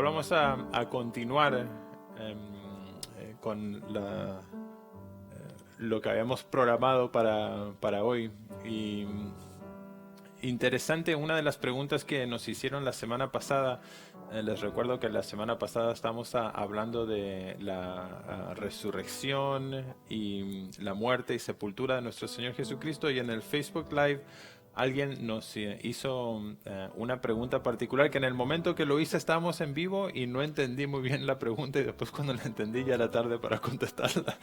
volvamos a continuar con lo que habíamos programado para hoy. Y interesante, una de las preguntas que nos hicieron la semana pasada, les recuerdo que la semana pasada estábamos hablando de la resurrección y la muerte y sepultura de nuestro Señor Jesucristo, y en el Facebook Live alguien nos hizo una pregunta particular que en el momento que lo hice estábamos en vivo y no entendí muy bien la pregunta, y después cuando la entendí ya era tarde para contestarla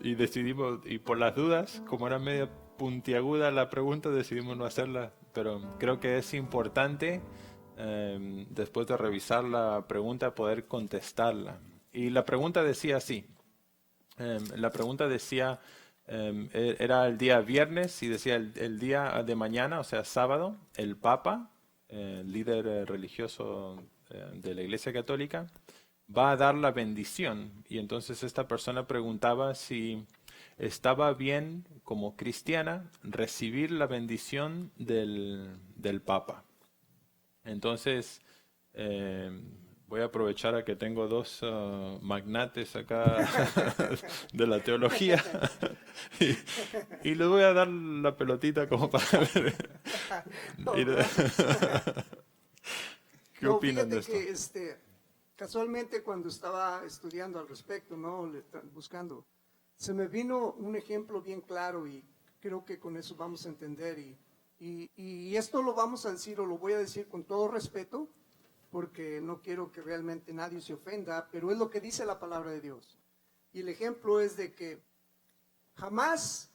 y decidimos, y por las dudas, como era media puntiaguda la pregunta, decidimos no hacerla, pero creo que es importante después de revisar la pregunta poder contestarla. Y la pregunta decía así, la pregunta decía, era el día viernes y decía el día de mañana, o sea sábado, el Papa, líder religioso de la Iglesia Católica, va a dar la bendición. Y entonces esta persona preguntaba si estaba bien como cristiana recibir la bendición del Papa. Entonces, voy a aprovechar a que tengo dos magnates acá de la teología y les voy a dar la pelotita como para ver. ¿Qué opinan de esto? Que casualmente cuando estaba estudiando al respecto, ¿no? Buscando, se me vino un ejemplo bien claro y creo que con eso vamos a entender y esto lo vamos a decir o lo voy a decir con todo respeto porque no quiero que realmente nadie se ofenda, pero es lo que dice la palabra de Dios. Y el ejemplo es de que jamás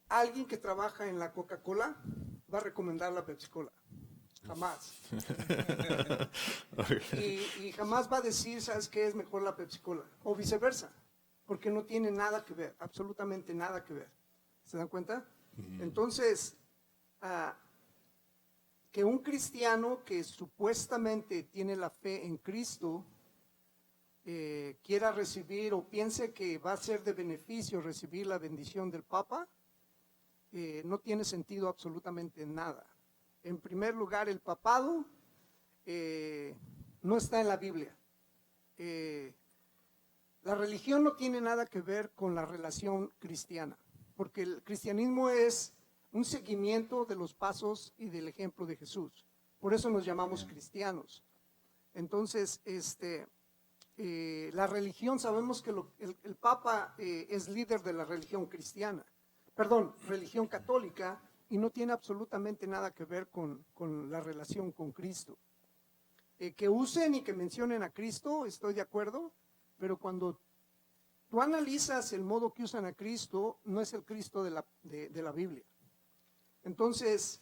alguien que trabaja en la Coca-Cola va a recomendar la Pepsi-Cola. Jamás. Y jamás va a decir, ¿sabes qué? Es mejor la Pepsi-Cola. O viceversa. Porque no tiene nada que ver, absolutamente nada que ver. ¿Se dan cuenta? Entonces, que un cristiano que supuestamente tiene la fe en Cristo quiera recibir o piense que va a ser de beneficio recibir la bendición del Papa, no tiene sentido absolutamente nada. En primer lugar, el papado no está en la Biblia. La religión no tiene nada que ver con la relación cristiana, porque el cristianismo es un seguimiento de los pasos y del ejemplo de Jesús. Por eso nos llamamos cristianos. Entonces, la religión, sabemos que el Papa es líder de la religión cristiana, religión católica, y no tiene absolutamente nada que ver con la relación con Cristo. Que usen y que mencionen a Cristo, estoy de acuerdo, pero cuando tú analizas el modo que usan a Cristo, no es el Cristo de la Biblia. Entonces,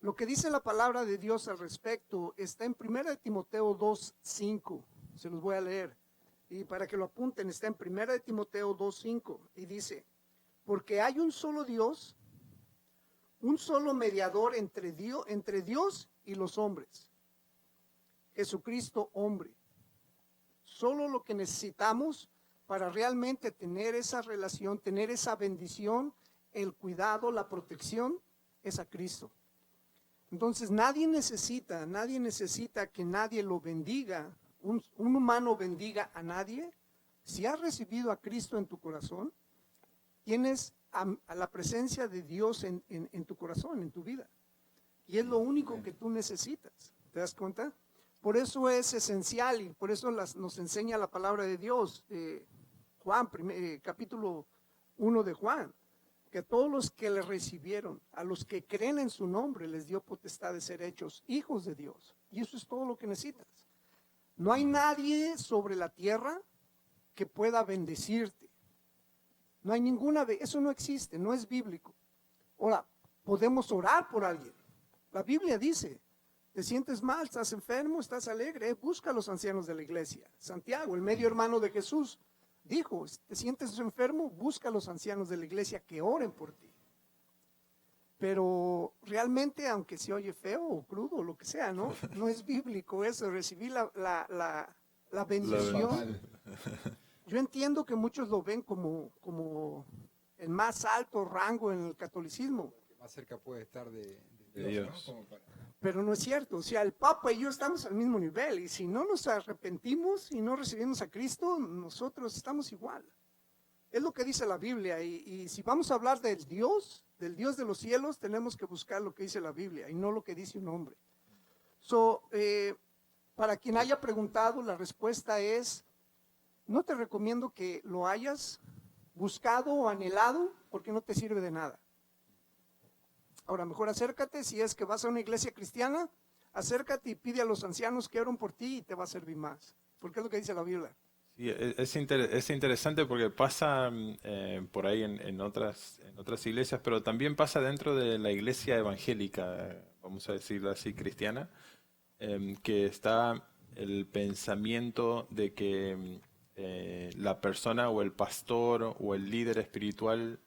lo que dice la palabra de Dios al respecto está en 1 Timoteo 2:5, se los voy a leer, y para que lo apunten, está en 1 Timoteo 2:5, y dice, porque hay un solo Dios, un solo mediador entre Dios y los hombres, Jesucristo hombre. Solo lo que necesitamos para realmente tener esa relación, tener esa bendición, el cuidado, la protección, es a Cristo. Entonces nadie necesita que nadie lo bendiga, un humano bendiga a nadie. Si has recibido a Cristo en tu corazón, tienes a la presencia de Dios en tu corazón, en tu vida. Y es lo único que tú necesitas. ¿Te das cuenta? Por eso es esencial y por eso nos enseña la palabra de Dios. Juan, capítulo 1 de Juan, que a todos los que le recibieron, a los que creen en su nombre, les dio potestad de ser hechos hijos de Dios. Y eso es todo lo que necesitas. No hay nadie sobre la tierra que pueda bendecirte. No hay eso no existe, no es bíblico. Ahora, podemos orar por alguien. La Biblia dice, te sientes mal, estás enfermo, estás alegre, busca a los ancianos de la iglesia. Santiago, el medio hermano de Jesús, dijo, te sientes enfermo, busca a los ancianos de la iglesia que oren por ti. Pero realmente, aunque se oye feo o crudo o lo que sea, ¿no? No es bíblico eso, recibir la bendición. Yo entiendo que muchos lo ven como el más alto rango en el catolicismo. Más cerca puede estar de Dios. ¿no? Pero no es cierto, o sea, el Papa y yo estamos al mismo nivel, y si no nos arrepentimos y no recibimos a Cristo, nosotros estamos igual. Es lo que dice la Biblia, y si vamos a hablar del Dios de los cielos, tenemos que buscar lo que dice la Biblia y no lo que dice un hombre. Para quien haya preguntado, la respuesta es, no te recomiendo que lo hayas buscado o anhelado, porque no te sirve de nada. Ahora, mejor acércate, si es que vas a una iglesia cristiana, acércate y pide a los ancianos que oren por ti y te va a servir más, porque es lo que dice la Biblia. Sí, es interesante porque pasa por ahí en otras iglesias, pero también pasa dentro de la iglesia evangélica, vamos a decirlo así, cristiana, que está el pensamiento de que la persona o el pastor o el líder espiritual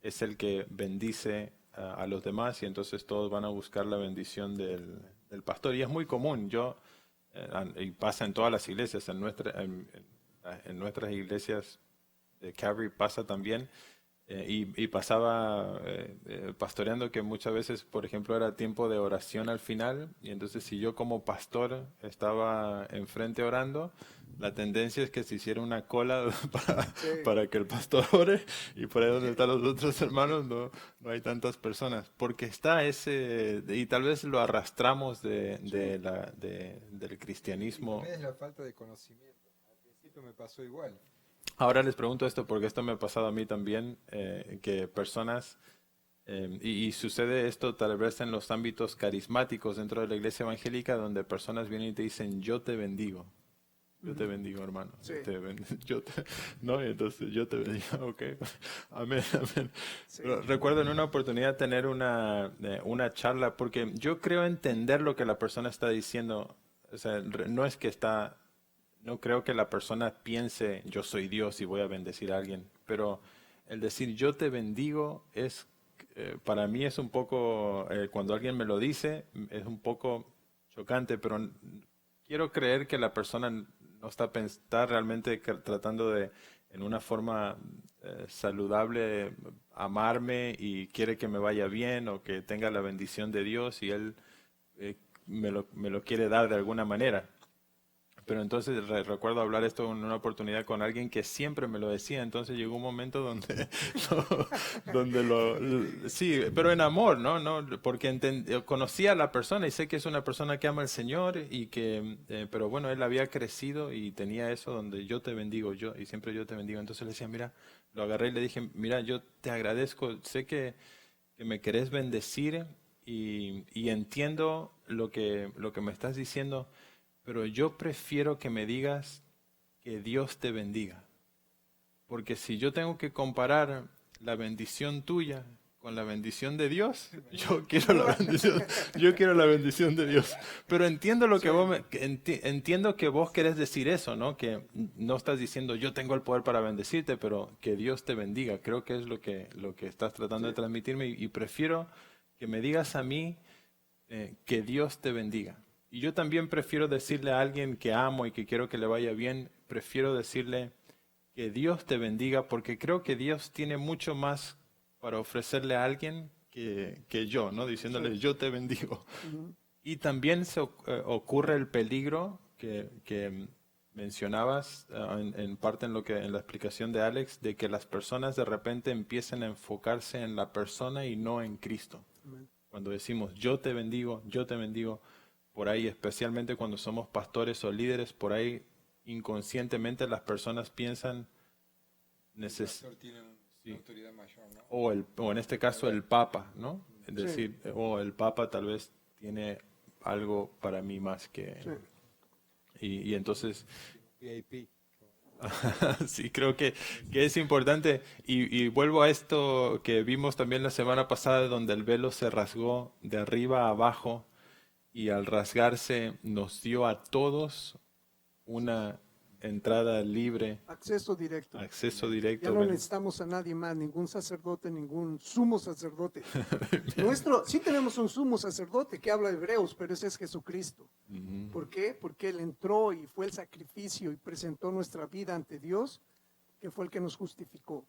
es el que bendice a los demás y entonces todos van a buscar la bendición del pastor. Y es muy común, y pasa en todas las iglesias, en nuestras iglesias de Calvary pasa también, y pasaba pastoreando que muchas veces, por ejemplo, era tiempo de oración al final, y entonces si yo como pastor estaba enfrente orando, la tendencia es que se hiciera una cola para que el pastor ore, y por ahí donde están los otros hermanos no hay tantas personas, porque está y tal vez lo arrastramos del cristianismo. Es la falta de conocimiento. Al principio me pasó igual. Ahora les pregunto esto porque esto me ha pasado a mí también, que personas, y sucede esto tal vez en los ámbitos carismáticos dentro de la iglesia evangélica, donde personas vienen y te dicen, yo te bendigo. Yo te bendigo, hermano. Sí. No, y entonces yo te bendigo, ok. Amén, amén. Sí. Pero recuerdo en una oportunidad tener una charla, porque yo creo entender lo que la persona está diciendo. O sea, no creo que la persona piense, yo soy Dios y voy a bendecir a alguien, pero el decir yo te bendigo para mí es un poco, cuando alguien me lo dice, es un poco chocante, pero quiero creer que la persona no está realmente tratando de, en una forma saludable, amarme y quiere que me vaya bien o que tenga la bendición de Dios y él me lo quiere dar de alguna manera. Pero entonces recuerdo hablar esto en una oportunidad con alguien que siempre me lo decía, entonces llegó un momento donde, sí, pero en amor, ¿no? Porque conocía a la persona y sé que es una persona que ama al Señor pero bueno, él había crecido y tenía eso donde yo te bendigo, y siempre yo te bendigo. Entonces le decía, mira, lo agarré y le dije, mira, yo te agradezco, sé que me querés bendecir y entiendo lo que me estás diciendo, pero yo prefiero que me digas que Dios te bendiga. Porque si yo tengo que comparar la bendición tuya con la bendición de Dios, yo quiero la bendición de Dios. Pero entiendo entiendo que vos querés decir eso, ¿no? Que no estás diciendo yo tengo el poder para bendecirte, pero que Dios te bendiga. Creo que es lo que estás tratando de transmitirme y prefiero que me digas a mí que Dios te bendiga. Y yo también prefiero decirle a alguien que amo y que quiero que le vaya bien, prefiero decirle que Dios te bendiga, porque creo que Dios tiene mucho más para ofrecerle a alguien que yo, ¿no? Diciéndole yo te bendigo. Y también ocurre el peligro que mencionabas en parte en la explicación de Alex, de que las personas de repente empiecen a enfocarse en la persona y no en Cristo. Cuando decimos yo te bendigo, por ahí, especialmente cuando somos pastores o líderes, por ahí inconscientemente las personas piensan El pastor tiene una autoridad mayor, ¿no? o en este caso el Papa, ¿no? Es decir, o el Papa tal vez tiene algo para mí más que... Sí. Y entonces... VIP. Sí, creo que es importante y vuelvo a esto que vimos también la semana pasada, donde el velo se rasgó de arriba a abajo y al rasgarse nos dio a todos una entrada libre, Acceso directo. Ya no necesitamos a nadie más, ningún sacerdote, ningún sumo sacerdote. Sí tenemos un sumo sacerdote que habla Hebreos, pero ese es Jesucristo. ¿Por qué? Porque Él entró y fue el sacrificio y presentó nuestra vida ante Dios, que fue el que nos justificó.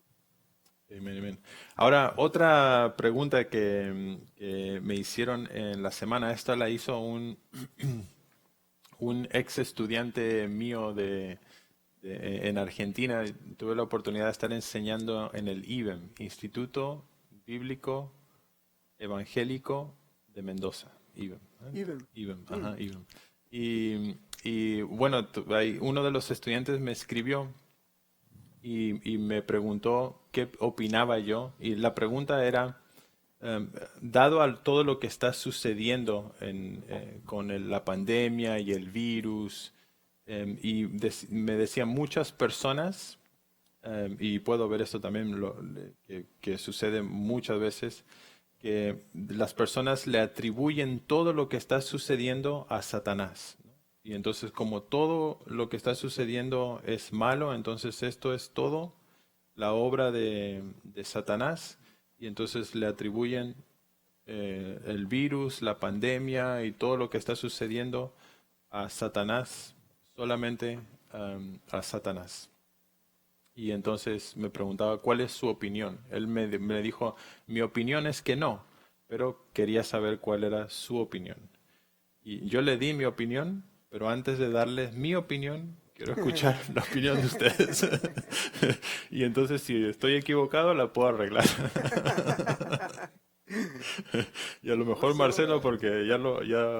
Amén, amén. Ahora, otra pregunta que me hicieron en la semana, esta la hizo un ex estudiante mío en Argentina. Tuve la oportunidad de estar enseñando en el IBEM, Instituto Bíblico Evangélico de Mendoza, IBEM. Even. IBEM, ajá, IBEM. Y bueno, uno de los estudiantes me escribió y me preguntó qué opinaba yo. Y la pregunta era, dado a todo lo que está sucediendo con la pandemia y el virus, me decían muchas personas, y puedo ver esto también, que sucede muchas veces, que las personas le atribuyen todo lo que está sucediendo a Satanás, ¿no? Y entonces como todo lo que está sucediendo es malo, entonces esto es todo la obra de Satanás, y entonces le atribuyen el virus, la pandemia y todo lo que está sucediendo a Satanás, solamente a Satanás. Y entonces me preguntaba cuál es su opinión. Él me dijo, mi opinión es que no, pero quería saber cuál era su opinión. Y yo le di mi opinión, pero antes de darles mi opinión, quiero escuchar la opinión de ustedes. Y entonces si estoy equivocado, la puedo arreglar. Y a lo mejor Marcelo, porque ya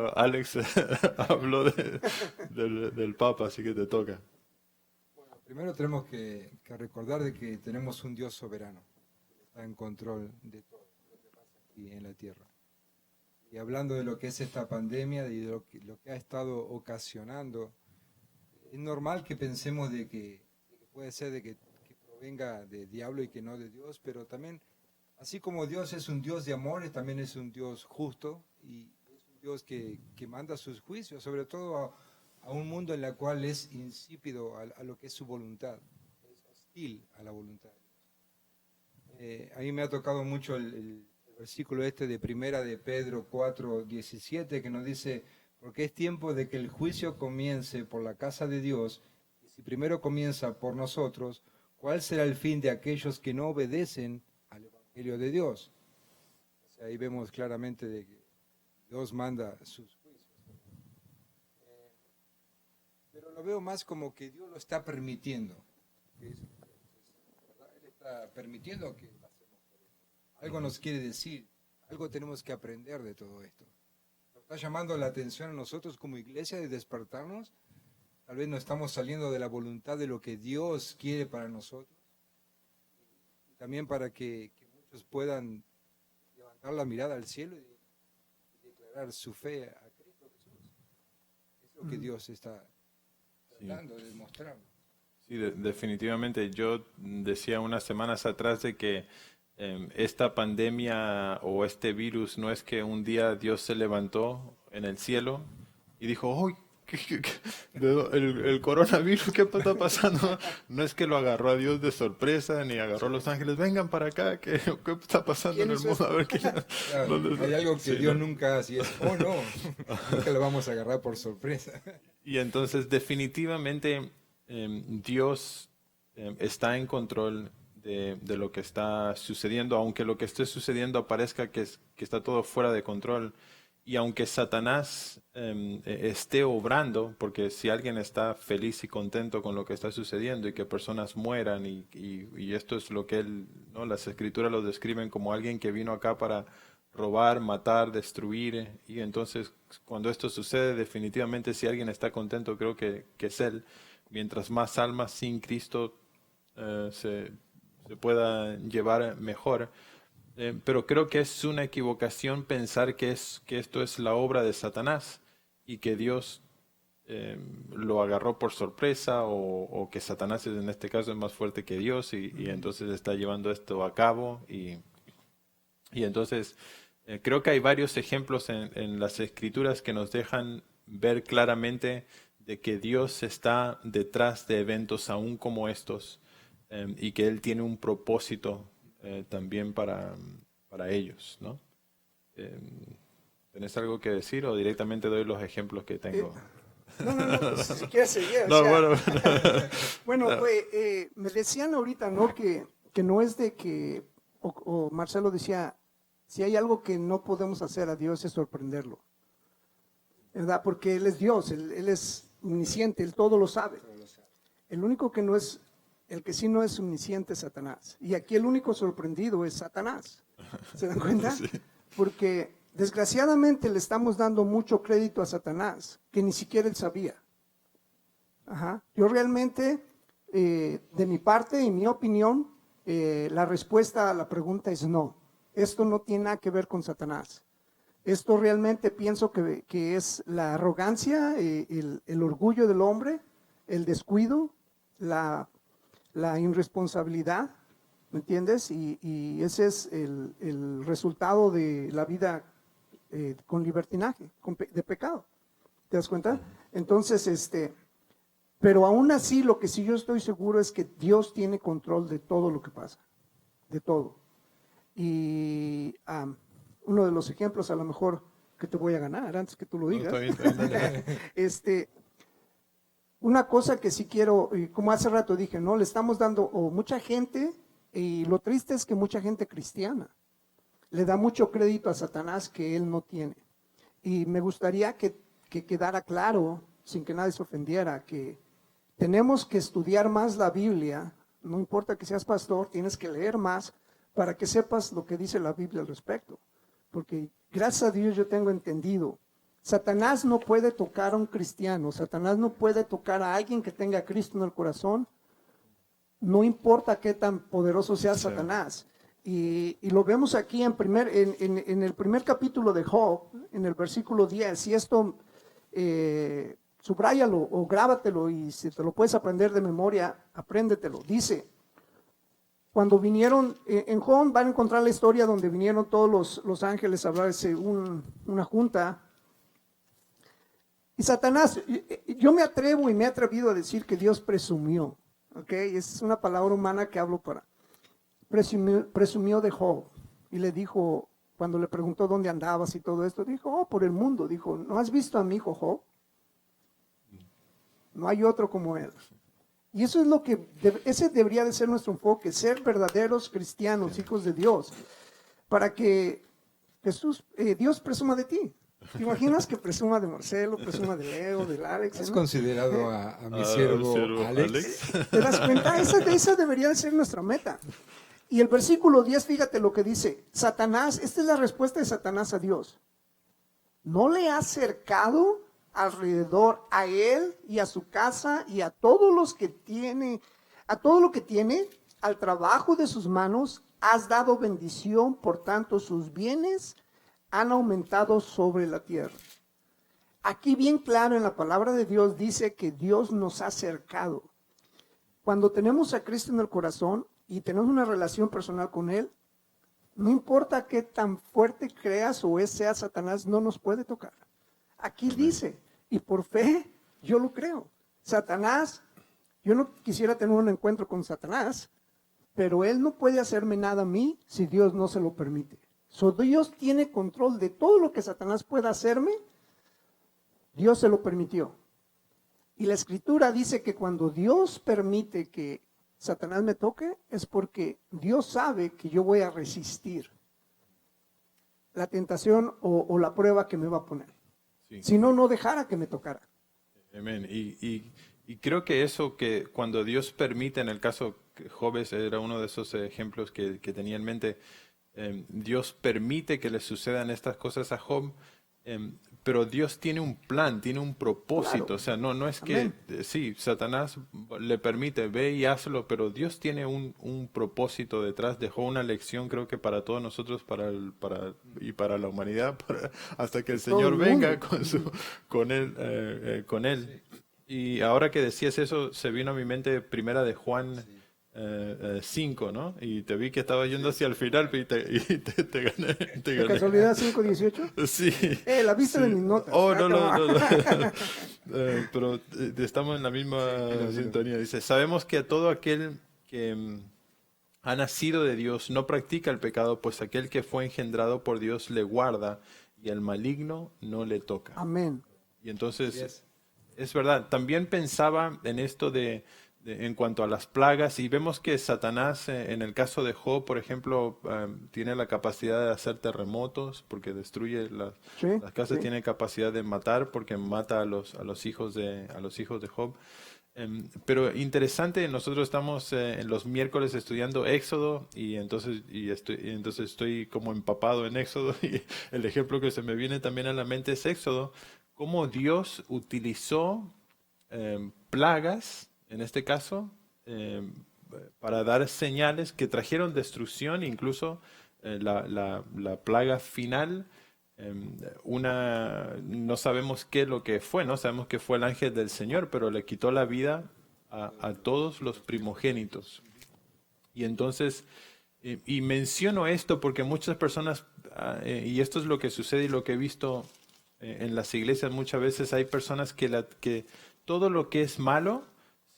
Alex habló del Papa, así que te toca. Primero tenemos que recordar de que tenemos un Dios soberano, que está en control de todo lo que pasa aquí en la tierra. Y hablando de lo que es esta pandemia y de lo que ha estado ocasionando, es normal que pensemos de que puede ser de que provenga del diablo y que no de Dios, pero también, así como Dios es un Dios de amor, también es un Dios justo y es un Dios que manda sus juicios, sobre todo a un mundo en el cual es insípido a lo que es su voluntad, es hostil a la voluntad. A mí me ha tocado mucho el versículo de primera de Pedro 4:17 que nos dice, porque es tiempo de que el juicio comience por la casa de Dios, y si primero comienza por nosotros, ¿cuál será el fin de aquellos que no obedecen al Evangelio de Dios? O sea, ahí vemos claramente de que Dios manda sus juicios. Pero lo veo más como que Dios lo está permitiendo. Él está permitiendo que pasemos por esto. Algo nos quiere decir, algo tenemos que aprender de todo esto. Nos está llamando la atención a nosotros como iglesia de despertarnos. Tal vez no estamos saliendo de la voluntad de lo que Dios quiere para nosotros. Y también para que muchos puedan levantar la mirada al cielo y declarar su fe a Cristo Jesús. Es lo que Dios está tratando de mostrar. Sí, definitivamente. Yo decía unas semanas atrás de que esta pandemia o este virus no es que un día Dios se levantó en el cielo y dijo, ¡ay! El coronavirus, ¿qué está pasando? No es que lo agarró a Dios de sorpresa, ni agarró a los ángeles, vengan para acá, ¿qué está pasando en el mundo? A ver, claro, hay algo que sí, Dios nunca hace, es, oh no, nunca lo vamos a agarrar por sorpresa. Y entonces definitivamente Dios está en control de lo que está sucediendo, aunque lo que esté sucediendo parezca que está todo fuera de control. Y aunque Satanás esté obrando, porque si alguien está feliz y contento con lo que está sucediendo y que personas mueran, y esto es lo que él, ¿no? Las escrituras lo describen como alguien que vino acá para robar, matar, destruir, y entonces cuando esto sucede, definitivamente si alguien está contento, creo que es él. Mientras más almas sin Cristo se pueda llevar mejor. Pero creo que es una equivocación pensar que esto es la obra de Satanás y que Dios lo agarró por sorpresa o que Satanás en este caso es más fuerte que Dios y entonces está llevando esto a cabo. Y entonces creo que hay varios ejemplos en las Escrituras que nos dejan ver claramente de que Dios está detrás de eventos aún como estos y que Él tiene un propósito también para ellos, ¿no? ¿Tenés algo que decir o directamente doy los ejemplos que tengo? No, pues, si quieres seguir. No, o sea, bueno. bueno, me decían ahorita, ¿no? Que que no es de que, o Marcelo decía, si hay algo que no podemos hacer a Dios es sorprenderlo, ¿verdad? Porque Él es Dios, Él es omnisciente, Él todo lo sabe. El único que no es, el que sí no es omnisciente es Satanás. Y aquí el único sorprendido es Satanás. ¿Se dan cuenta? Sí. Porque desgraciadamente le estamos dando mucho crédito a Satanás, que ni siquiera él sabía. Ajá. Yo realmente, de mi parte, en mi opinión, la respuesta a la pregunta es no. Esto no tiene nada que ver con Satanás. Esto realmente pienso que es la arrogancia, el orgullo del hombre, el descuido, la irresponsabilidad, ¿me entiendes? Y ese es el resultado de la vida con libertinaje, de pecado. ¿Te das cuenta? Entonces, pero aún así lo que sí yo estoy seguro es que Dios tiene control de todo lo que pasa, de todo. Y uno de los ejemplos a lo mejor que te voy a ganar antes que tú lo digas. No, está bien. Una cosa que sí quiero, como hace rato dije, ¿no? Le estamos dando, mucha gente, y lo triste es que mucha gente cristiana le da mucho crédito a Satanás que él no tiene. Y me gustaría que quedara claro, sin que nadie se ofendiera, que tenemos que estudiar más la Biblia. No importa que seas pastor, tienes que leer más para que sepas lo que dice la Biblia al respecto. Porque gracias a Dios yo tengo entendido, Satanás no puede tocar a un cristiano, Satanás no puede tocar a alguien que tenga a Cristo en el corazón, no importa qué tan poderoso sea Satanás. Y lo vemos aquí en el primer capítulo de Job, en el versículo 10, y esto subráyalo o grábatelo, y si te lo puedes aprender de memoria, apréndetelo. Dice, cuando vinieron, en Job van a encontrar la historia donde vinieron todos los ángeles a hablarse una junta. Y Satanás, yo me atrevo y me he atrevido a decir que Dios presumió, ¿ok? Es una palabra humana que hablo para. Presumió de Job y le dijo, cuando le preguntó dónde andabas y todo esto, dijo, por el mundo. Dijo, ¿no has visto a mi hijo Job? No hay otro como él. Y eso es ese debería de ser nuestro enfoque, ser verdaderos cristianos, hijos de Dios, para que Dios presuma de ti. ¿Te imaginas que presuma de Marcelo, presuma de Leo, del Alex? ¿Has ¿no? considerado a mi siervo Alex? ¿Te das cuenta? Esa debería de ser nuestra meta. Y el versículo 10, fíjate lo que dice. Satanás, esta es la respuesta de Satanás a Dios. ¿No le ha cercado alrededor a él y a su casa y a todos los que tiene, a todo lo que tiene, al trabajo de sus manos, has dado bendición, por tanto sus bienes han aumentado sobre la tierra? Aquí bien claro en la palabra de Dios dice que Dios nos ha cercado. Cuando tenemos a Cristo en el corazón y tenemos una relación personal con Él, no importa qué tan fuerte creas o sea Satanás, no nos puede tocar. Aquí dice, y por fe yo lo creo. Satanás, yo no quisiera tener un encuentro con Satanás, pero él no puede hacerme nada a mí si Dios no se lo permite. Dios tiene control de todo lo que Satanás pueda hacerme. Dios se lo permitió. Y la Escritura dice que cuando Dios permite que Satanás me toque, es porque Dios sabe que yo voy a resistir la tentación o la prueba que me va a poner. Sí. Si no, no dejara que me tocara. Amén. Y creo que eso que cuando Dios permite, en el caso que Job era uno de esos ejemplos que tenía en mente, Dios permite que le sucedan estas cosas a Job, pero Dios tiene un plan, tiene un propósito. Claro. O sea, no es Amén. que, sí, Satanás le permite, ve y hazlo, pero Dios tiene un propósito detrás. Dejó una lección, creo que para todos nosotros, y para la humanidad, hasta que el Todo Señor el venga mundo. con él. Y ahora que decías eso, se vino a mi mente primera de Juan 5, ¿no? Y te vi que estaba yendo hacia el final y te gané. Te ¿De gané. casualidad 5:18? Sí. La vista de mis notas. Oh, Ah, no. Pero estamos en la misma sintonía. Dice, sabemos que a todo aquel que ha nacido de Dios no practica el pecado, pues aquel que fue engendrado por Dios le guarda y el maligno no le toca. Amén. Y entonces, es verdad, también pensaba en esto de en cuanto a las plagas, y vemos que Satanás, en el caso de Job, por ejemplo, tiene la capacidad de hacer terremotos porque destruye Sí, las casas, sí. tiene capacidad de matar porque mata a los hijos de Job. Pero interesante, nosotros estamos en los miércoles estudiando Éxodo y entonces estoy como empapado en Éxodo y el ejemplo que se me viene también a la mente es Éxodo, cómo Dios utilizó plagas, en este caso, para dar señales que trajeron destrucción, incluso la plaga final. No sabemos qué es lo que fue, no sabemos que fue el ángel del Señor, pero le quitó la vida a todos los primogénitos. Y entonces, y menciono esto porque muchas personas, y esto es lo que sucede y lo que he visto en las iglesias muchas veces, hay personas que todo lo que es malo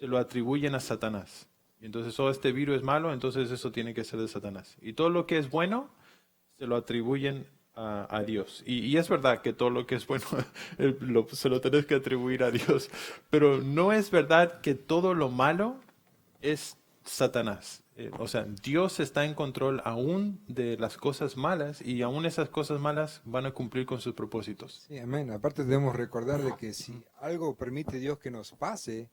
se lo atribuyen a Satanás. Y entonces, este virus es malo, entonces eso tiene que ser de Satanás. Y todo lo que es bueno se lo atribuyen a Dios. Y es verdad que todo lo que es bueno se lo tenés que atribuir a Dios. Pero no es verdad que todo lo malo es Satanás. O sea, Dios está en control aún de las cosas malas y aún esas cosas malas van a cumplir con sus propósitos. Sí, amén. Aparte debemos recordar de que si algo permite Dios que nos pase,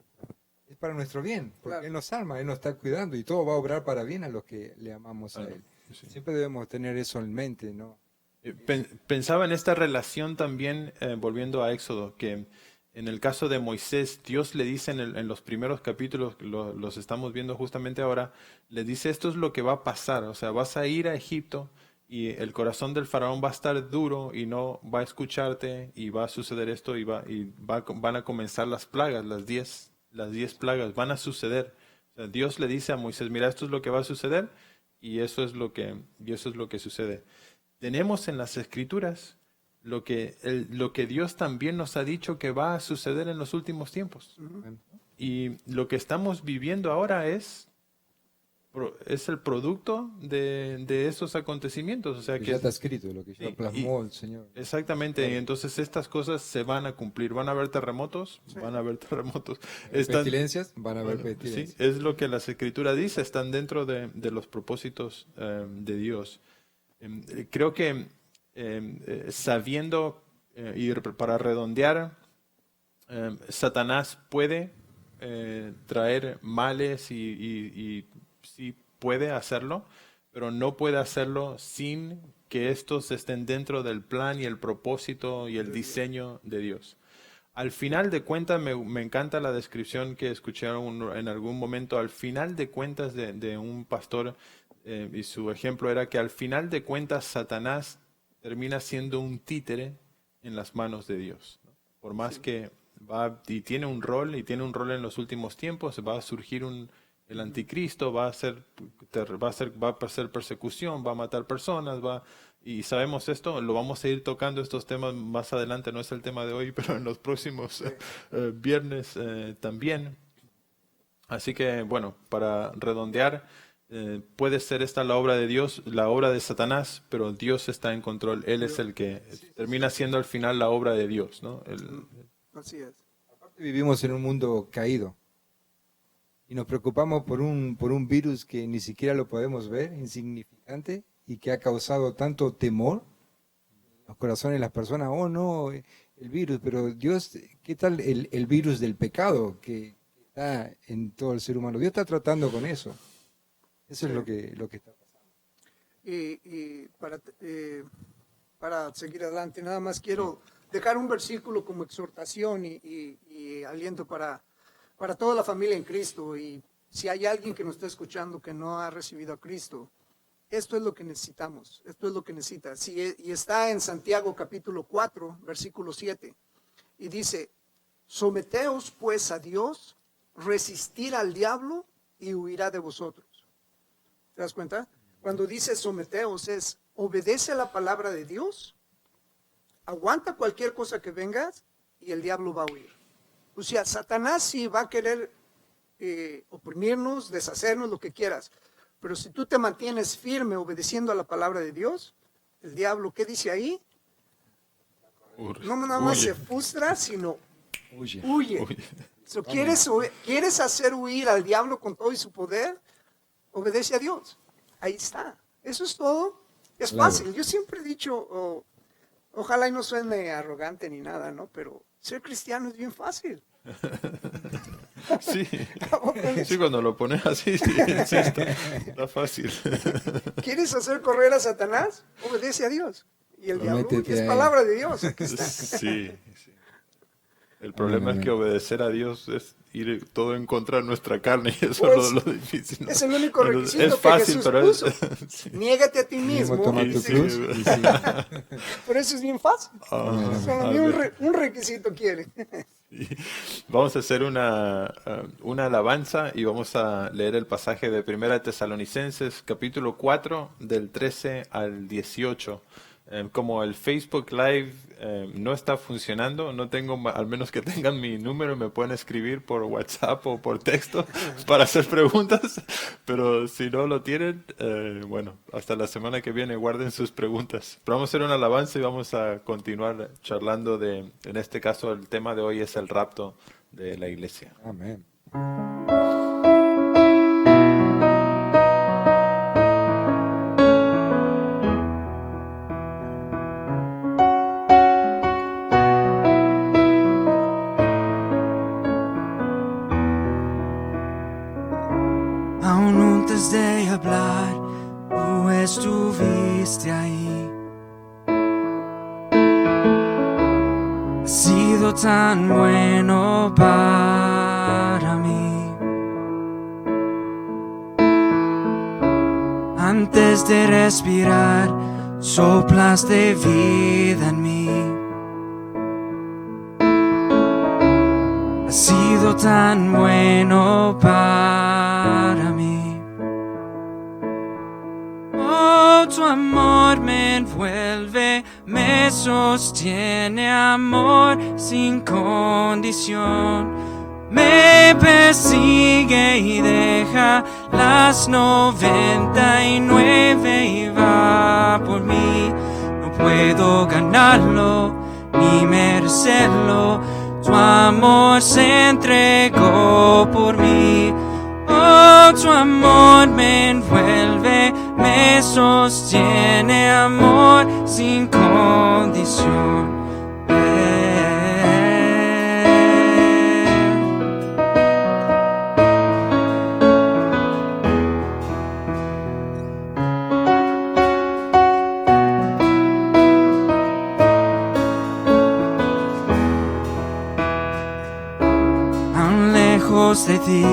es para nuestro bien, porque Claro. Él nos ama, Él nos está cuidando y todo va a obrar para bien a los que le amamos a Él. Sí. Siempre debemos tener eso en mente, ¿no? Pensaba en esta relación también, volviendo a Éxodo, que en el caso de Moisés, Dios le dice en los primeros capítulos, los estamos viendo justamente ahora, le dice esto es lo que va a pasar, o sea, vas a ir a Egipto y el corazón del faraón va a estar duro y no va a escucharte y va a suceder esto van a comenzar las plagas, las 10 plagas van a suceder. O sea, Dios le dice a Moisés, mira, esto es lo que va a suceder y eso es lo que sucede. Tenemos en las Escrituras lo que Dios también nos ha dicho que va a suceder en los últimos tiempos. Amén. Y lo que estamos viviendo ahora es el producto de esos acontecimientos. O sea Que que ya está escrito, lo que ya plasmó el Señor. exactamente, y entonces estas cosas se van a cumplir. Van a haber terremotos, van a haber terremotos. Están, Pestilencias, van a haber sí, pestilencias. es lo que las Escrituras dice, están dentro de los propósitos de Dios. Creo que sabiendo, y para redondear, Satanás puede traer males y sí puede hacerlo, pero no puede hacerlo sin que estos estén dentro del plan y el propósito y el diseño de Dios. Al final de cuentas, me encanta la descripción que escuché en algún momento, al final de cuentas de un pastor, y su ejemplo era que al final de cuentas Satanás termina siendo un títere en las manos de Dios, ¿no? Por más que y tiene un rol en los últimos tiempos, va a surgir el anticristo, va a hacer persecución, va a matar personas, y sabemos esto, lo vamos a ir tocando estos temas más adelante, no es el tema de hoy, pero en los próximos viernes también. Así que, bueno, para redondear, puede ser esta la obra de Dios, la obra de Satanás, pero Dios está en control. Él es el que termina siendo al final la obra de Dios, ¿no? Así es. Vivimos en un mundo caído y nos preocupamos por un virus que ni siquiera lo podemos ver, insignificante, y que ha causado tanto temor en los corazones de las personas. Oh, no, el virus, pero Dios, ¿qué tal el virus del pecado que está en todo el ser humano? Dios está tratando con eso. Eso es lo que está pasando. Y para seguir adelante, nada más quiero dejar un versículo como exhortación y aliento para toda la familia en Cristo. Y si hay alguien que nos está escuchando que no ha recibido a Cristo, esto es lo que necesitamos, esto es lo que necesita. Y está en Santiago capítulo 4, versículo 7, y dice, someteos pues a Dios, resistir al diablo y huirá de vosotros. ¿Te das cuenta? Cuando dice someteos es, obedece la palabra de Dios, aguanta cualquier cosa que vengas y el diablo va a huir. O sea, Satanás sí va a querer oprimirnos, deshacernos, lo que quieras. Pero si tú te mantienes firme obedeciendo a la palabra de Dios, el diablo, ¿qué dice ahí? No nada más se frustra, sino huye. So, ¿quieres hacer huir al diablo con todo y su poder? Obedece a Dios. Ahí está. Eso es todo. Es fácil. Yo siempre he dicho, ojalá y no suene arrogante ni nada, ¿no? Pero ser cristiano es bien fácil. Sí, sí, cuando lo pones así, sí, sí, está fácil. ¿Quieres hacer correr a Satanás? Obedece a Dios. Y el diablo es palabra de Dios. Aquí está. Sí, sí. El problema es que obedecer a Dios es ir todo en contra de nuestra carne y eso Pues, es lo difícil, ¿no? Es el único requisito es fácil, que Jesús pero puso. sí. Niégate a ti mismo. Toma tu Dice, cruz y sí. Por eso es bien fácil. Solo un requisito quiere. Vamos a hacer una alabanza y vamos a leer el pasaje de 1 Tesalonicenses, capítulo 4, del 13 al 18. Como el Facebook Live no está funcionando, no tengo, al menos que tengan mi número, me pueden escribir por WhatsApp o por texto para hacer preguntas, pero si no lo tienen, bueno, hasta la semana que viene guarden sus preguntas. Pero vamos a hacer una alabanza y vamos a continuar charlando en este caso el tema de hoy es el rapto de la iglesia. Amén. Aún antes de hablar, tú estuviste ahí. Has sido tan bueno para mí. Antes de respirar, soplaste vida en mí. Has sido tan bueno para mí. Oh, tu amor me envuelve, me sostiene, amor sin condición. Me persigue y deja las 99 y va por mí. No puedo ganarlo ni merecerlo. Tu amor se entregó por mí. Oh, tu amor me envuelve, me sostiene, amor sin condición. Aún lejos de ti,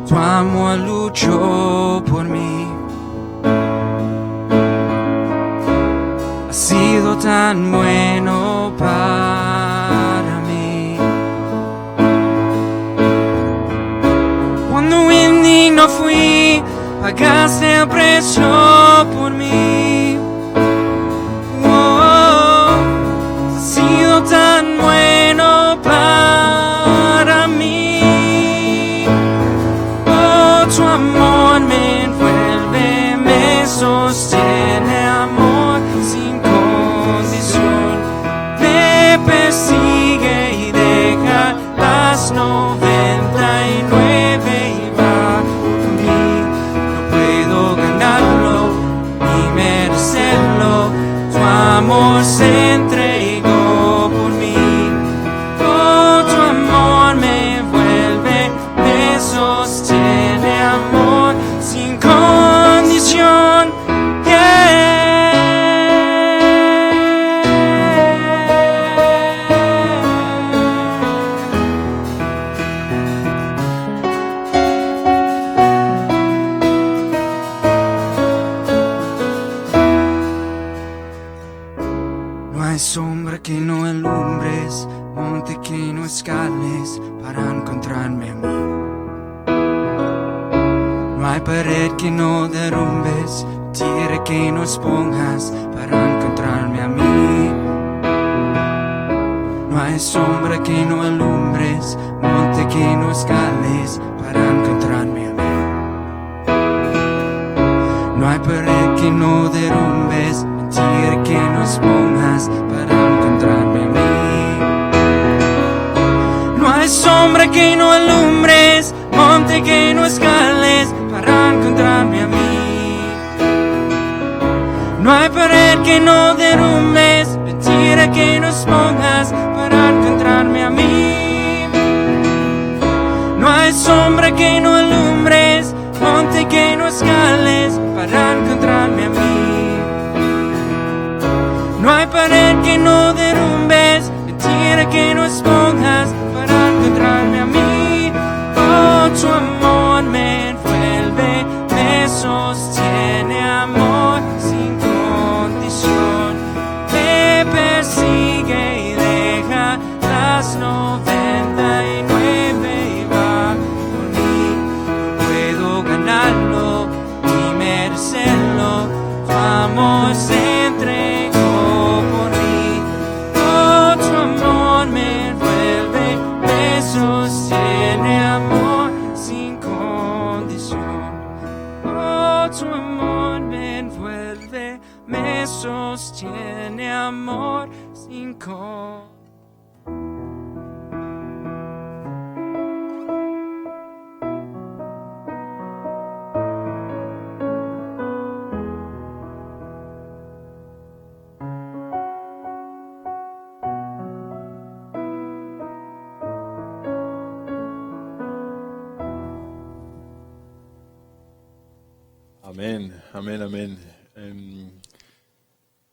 tu amor luchó por mí. Has sido tan bueno para mí. Cuando indigno fui, pagaste el precio por mí. Oh, has sido tan bueno para mí. Oh, tu amor me envuelve, me sostiene, amor sin condición. Me persigue y deja las 99 y va por mí. No puedo ganarlo ni merecerlo. Tu amor se entregó por mí. Oh, tu amor me envuelve, me sostiene, amor sin condición. No hay sombra que no alumbres, monte que no escales para encontrarme a mí. No hay pared que no derrumbes, tierra que no expongas para encontrarme a mí. No hay sombra que no alumbres, monte que no escales para encontrarme a mí. No hay pared que no derrumbes, mentira que no expongas para encontrarme a mí. No hay sombra que que no alumbres, monte que no escales para encontrarme a mí. No hay pared que no derrumbes, mentira que no expongas para encontrarme a mí. No hay sombra que no alumbres, monte que no escales para encontrarme a mí. No hay pared que no derrumbes, mentira que no expongas para encontrarme a mí. Oh, tu amor me envuelve, me sostiene, amor sin condición. Me persigue y deja las 99 y va por mí. No puedo ganarlo ni merecerlo, tu amor se entregó por mí. Oh, tu amor me envuelve, me sostiene, amor sin condición. Oh, tu amor me envuelve, me sostiene, amor sin condición. Amén, amén, amén.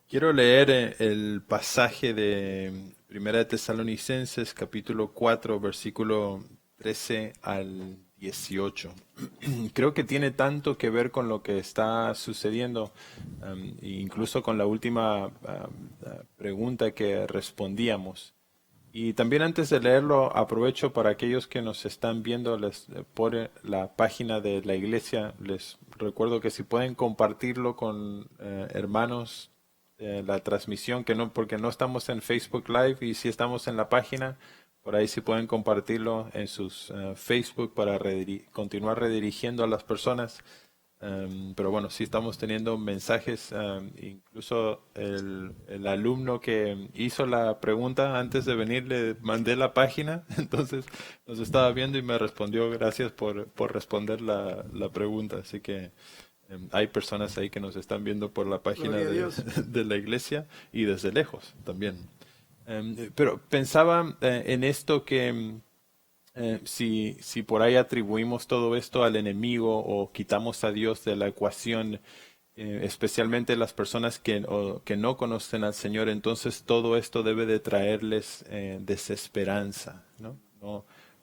Quiero leer el pasaje de Primera de Tesalonicenses, capítulo 4, versículo 13 al 18. Creo que tiene tanto que ver con lo que está sucediendo, incluso con la última pregunta que respondíamos. Y también antes de leerlo, aprovecho para aquellos que nos están viendo por la página de la iglesia, les recuerdo que si pueden compartirlo con hermanos, la transmisión, que no, porque no estamos en Facebook Live y sí estamos en la página, por ahí sí pueden compartirlo en sus Facebook para continuar redirigiendo a las personas. Pero bueno, sí estamos teniendo mensajes, incluso el alumno que hizo la pregunta antes de venir le mandé la página, entonces nos estaba viendo y me respondió gracias por responder la pregunta, así que hay personas ahí que nos están viendo por la página de la iglesia y desde lejos también. Pero pensaba en esto que si por ahí atribuimos todo esto al enemigo o quitamos a Dios de la ecuación, especialmente las personas que no conocen al Señor, entonces todo esto debe de traerles desesperanza, ¿no?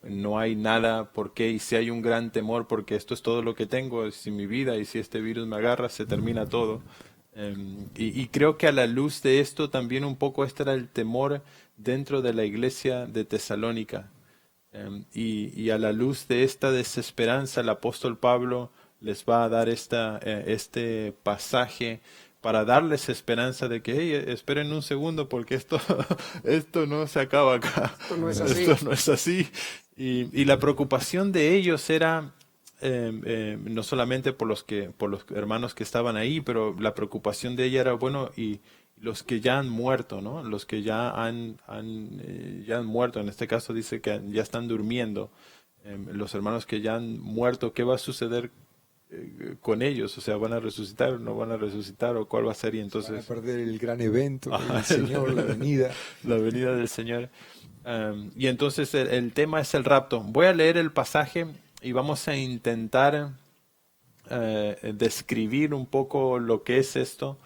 No hay nada por qué, y si hay un gran temor porque esto es todo lo que tengo, si mi vida y si este virus me agarra, se termina todo. Y creo que a la luz de esto también un poco este era el temor dentro de la iglesia de Tesalónica. Y a la luz de esta desesperanza, el apóstol Pablo les va a dar este pasaje para darles esperanza de que, hey, esperen un segundo porque esto no se acaba acá. Esto no es así. Esto no es así. Y la preocupación de ellos era no solamente por los hermanos que estaban ahí, pero la preocupación de ella era, bueno, y los que ya han muerto, ¿no? Los que ya han muerto, en este caso dice que ya están durmiendo, los hermanos que ya han muerto, ¿qué va a suceder con ellos? O sea, ¿van a resucitar o no van a resucitar? ¿O cuál va a ser? Y entonces van a perder el gran evento del Señor, la venida. La venida del Señor. Y entonces el tema es el rapto. Voy a leer el pasaje y vamos a intentar describir un poco lo que es esto,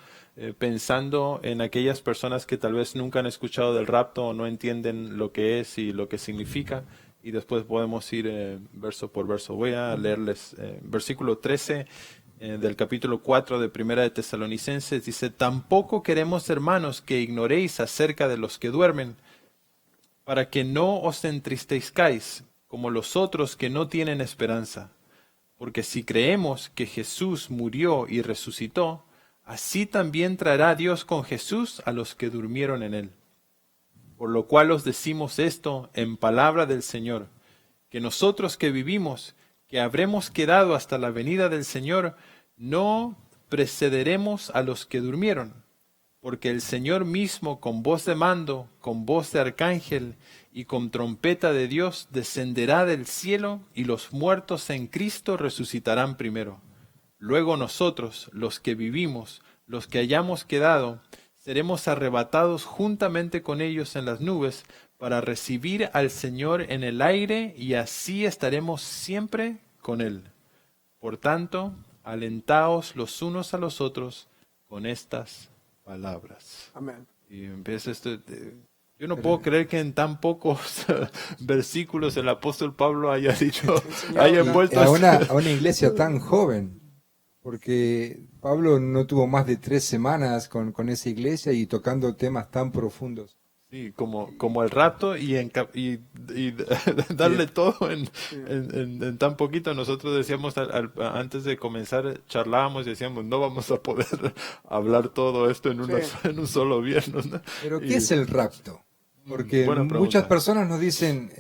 pensando en aquellas personas que tal vez nunca han escuchado del rapto o no entienden lo que es y lo que significa, y después podemos ir verso por verso. Voy a leerles versículo 13 del capítulo 4 de Primera de Tesalonicenses. Dice: tampoco queremos, hermanos, que ignoréis acerca de los que duermen, para que no os entristezcáis como los otros que no tienen esperanza. Porque si creemos que Jesús murió y resucitó, así también traerá Dios con Jesús a los que durmieron en él. Por lo cual os decimos esto en palabra del Señor, que nosotros que vivimos, que habremos quedado hasta la venida del Señor, no precederemos a los que durmieron. porque el Señor mismo con voz de mando, con voz de arcángel y con trompeta de Dios descenderá del cielo y los muertos en Cristo resucitarán primero. Luego nosotros, los que vivimos, los que hayamos quedado, seremos arrebatados juntamente con ellos en las nubes para recibir al Señor en el aire y así estaremos siempre con Él. Por tanto, alentaos los unos a los otros con estas palabras. Amén. Y empieza yo no puedo creer que en tan pocos versículos el apóstol Pablo haya dicho, haya envuelto a una iglesia tan joven, porque Pablo no tuvo más de 3 semanas con esa iglesia y tocando temas tan profundos. Sí, como el rapto y darle todo en tan poquito. Nosotros decíamos antes de comenzar, charlábamos y decíamos, no vamos a poder hablar todo esto en un solo viernes, ¿no? Pero ¿qué es el rapto? Porque Buena muchas pregunta. personas nos dicen,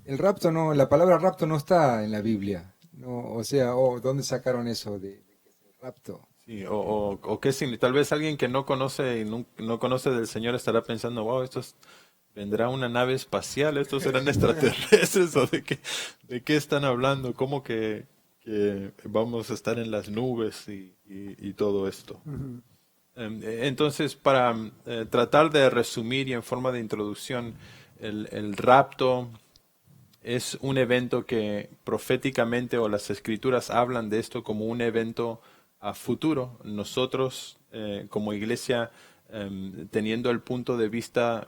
el rapto no, la palabra rapto no está en la Biblia. No, o sea, ¿dónde sacaron eso de que es el rapto? Sí, o qué significa. Tal vez alguien que no conoce y no conoce del Señor estará pensando, wow, vendrá una nave espacial, estos serán extraterrestres, o de qué están hablando, cómo que vamos a estar en las nubes y todo esto. Entonces, para tratar de resumir y en forma de introducción, el rapto es un evento que proféticamente o las escrituras hablan de esto como un evento a futuro. Nosotros como iglesia, teniendo el punto de vista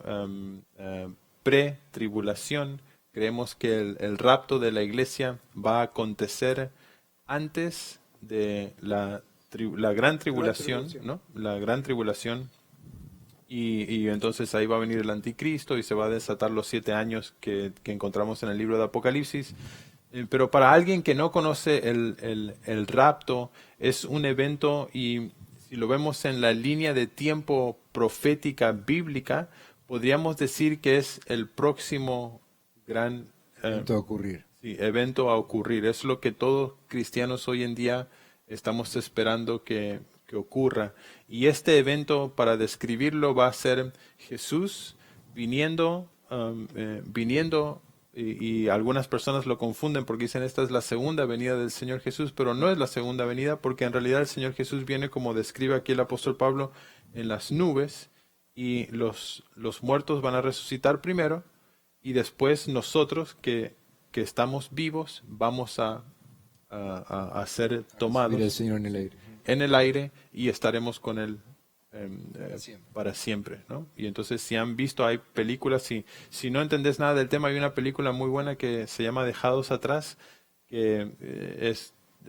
pre-tribulación, creemos que el rapto de la iglesia va a acontecer antes de la gran tribulación, ¿no? La gran tribulación. Y entonces ahí va a venir el anticristo y se va a desatar los 7 años que encontramos en el libro de Apocalipsis. Pero para alguien que no conoce el rapto, es un evento, y si lo vemos en la línea de tiempo profética bíblica, podríamos decir que es el próximo gran Evento a ocurrir. sí, evento a ocurrir. Es lo que todos cristianos hoy en día estamos esperando que ocurra. Y este evento, para describirlo, va a ser Jesús viniendo, y algunas personas lo confunden porque dicen esta es la segunda venida del Señor Jesús, pero no es la segunda venida, porque en realidad el Señor Jesús viene, como describe aquí el apóstol Pablo, en las nubes, y los muertos van a resucitar primero, y después nosotros que estamos vivos vamos a ser tomados Mira el Señor en el aire. y estaremos con Él para siempre, ¿no? Y entonces, si han visto, hay películas, si no entendés nada del tema, hay una película muy buena que se llama Dejados Atrás, que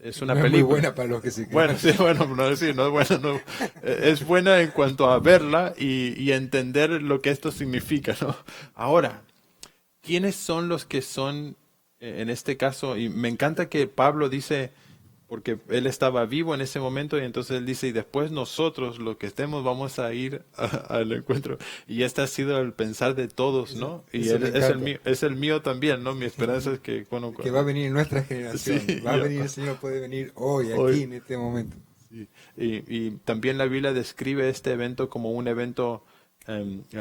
es una No es película. muy buena para los que se quedan. Bueno, sí, bueno, no, sí, no es buena, no. Es buena en cuanto a verla y entender lo que esto significa, ¿no? Ahora, ¿quiénes son los que son, en este caso? Y me encanta que Pablo dice, porque él estaba vivo en ese momento, y entonces él dice, y después nosotros, los que estemos, vamos a ir al encuentro. Y este ha sido el pensar de todos, ¿no? Y eso me es el mío también, ¿no? Mi esperanza es que, bueno, Que va a venir nuestra generación. Sí, va a venir el Señor, puede venir hoy, aquí, en este momento. sí. Y también la Biblia describe este evento como un evento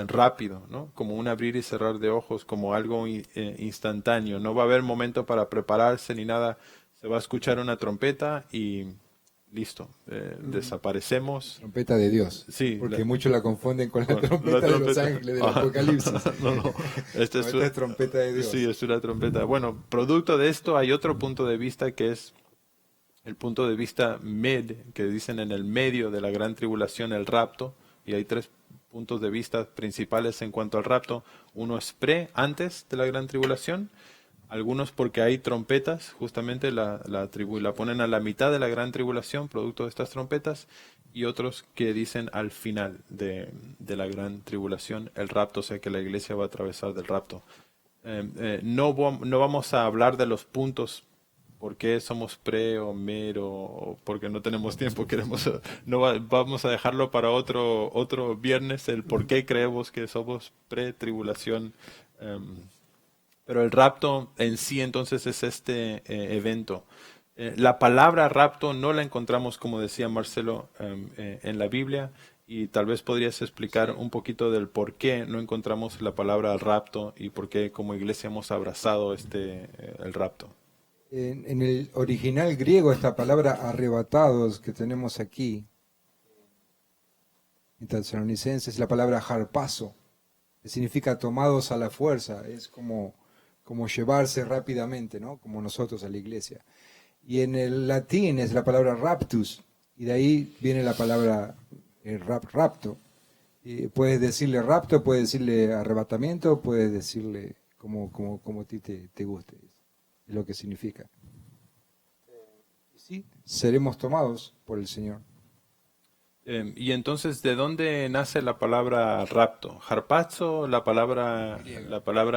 rápido, ¿no? Como un abrir y cerrar de ojos, como algo instantáneo. No va a haber momento para prepararse ni nada. Se va a escuchar una trompeta y listo, desaparecemos. Trompeta de Dios. Sí, Porque muchos la confunden con la trompeta de los ángeles del Ah, Apocalipsis. no. Esta No, esta es trompeta de Dios. Sí, es una trompeta. Bueno, producto de esto hay otro punto de vista que es el punto de vista que dicen en el medio de la gran tribulación, el rapto, y hay 3 puntos de vista principales en cuanto al rapto. Uno es antes de la gran tribulación. Algunos porque hay trompetas, justamente la ponen a la mitad de la gran tribulación, producto de estas trompetas, y otros que dicen al final de la gran tribulación, el rapto, o sea que la iglesia va a atravesar del rapto. No vamos a hablar de los puntos, por qué somos o mero, o porque no tenemos tiempo, vamos a dejarlo para otro viernes, el por qué creemos que somos tribulación. Pero el rapto en sí entonces es este evento. La palabra rapto no la encontramos, como decía Marcelo, en la Biblia, Y tal vez podrías explicar un poquito del por qué no encontramos la palabra rapto y por qué como iglesia hemos abrazado el rapto. En el original griego, esta palabra arrebatados que tenemos aquí, en Tesalonicenses, es la palabra harpazo, que significa tomados a la fuerza, es como llevarse rápidamente, ¿no? Como nosotros a la iglesia. Y en el latín es la palabra raptus, y de ahí viene la palabra rapto. Puedes decirle rapto, puedes decirle arrebatamiento, puedes decirle como a ti te guste. Es lo que significa. Sí, seremos tomados por el Señor. Y entonces, ¿de dónde nace la palabra rapto? Harpazo, la palabra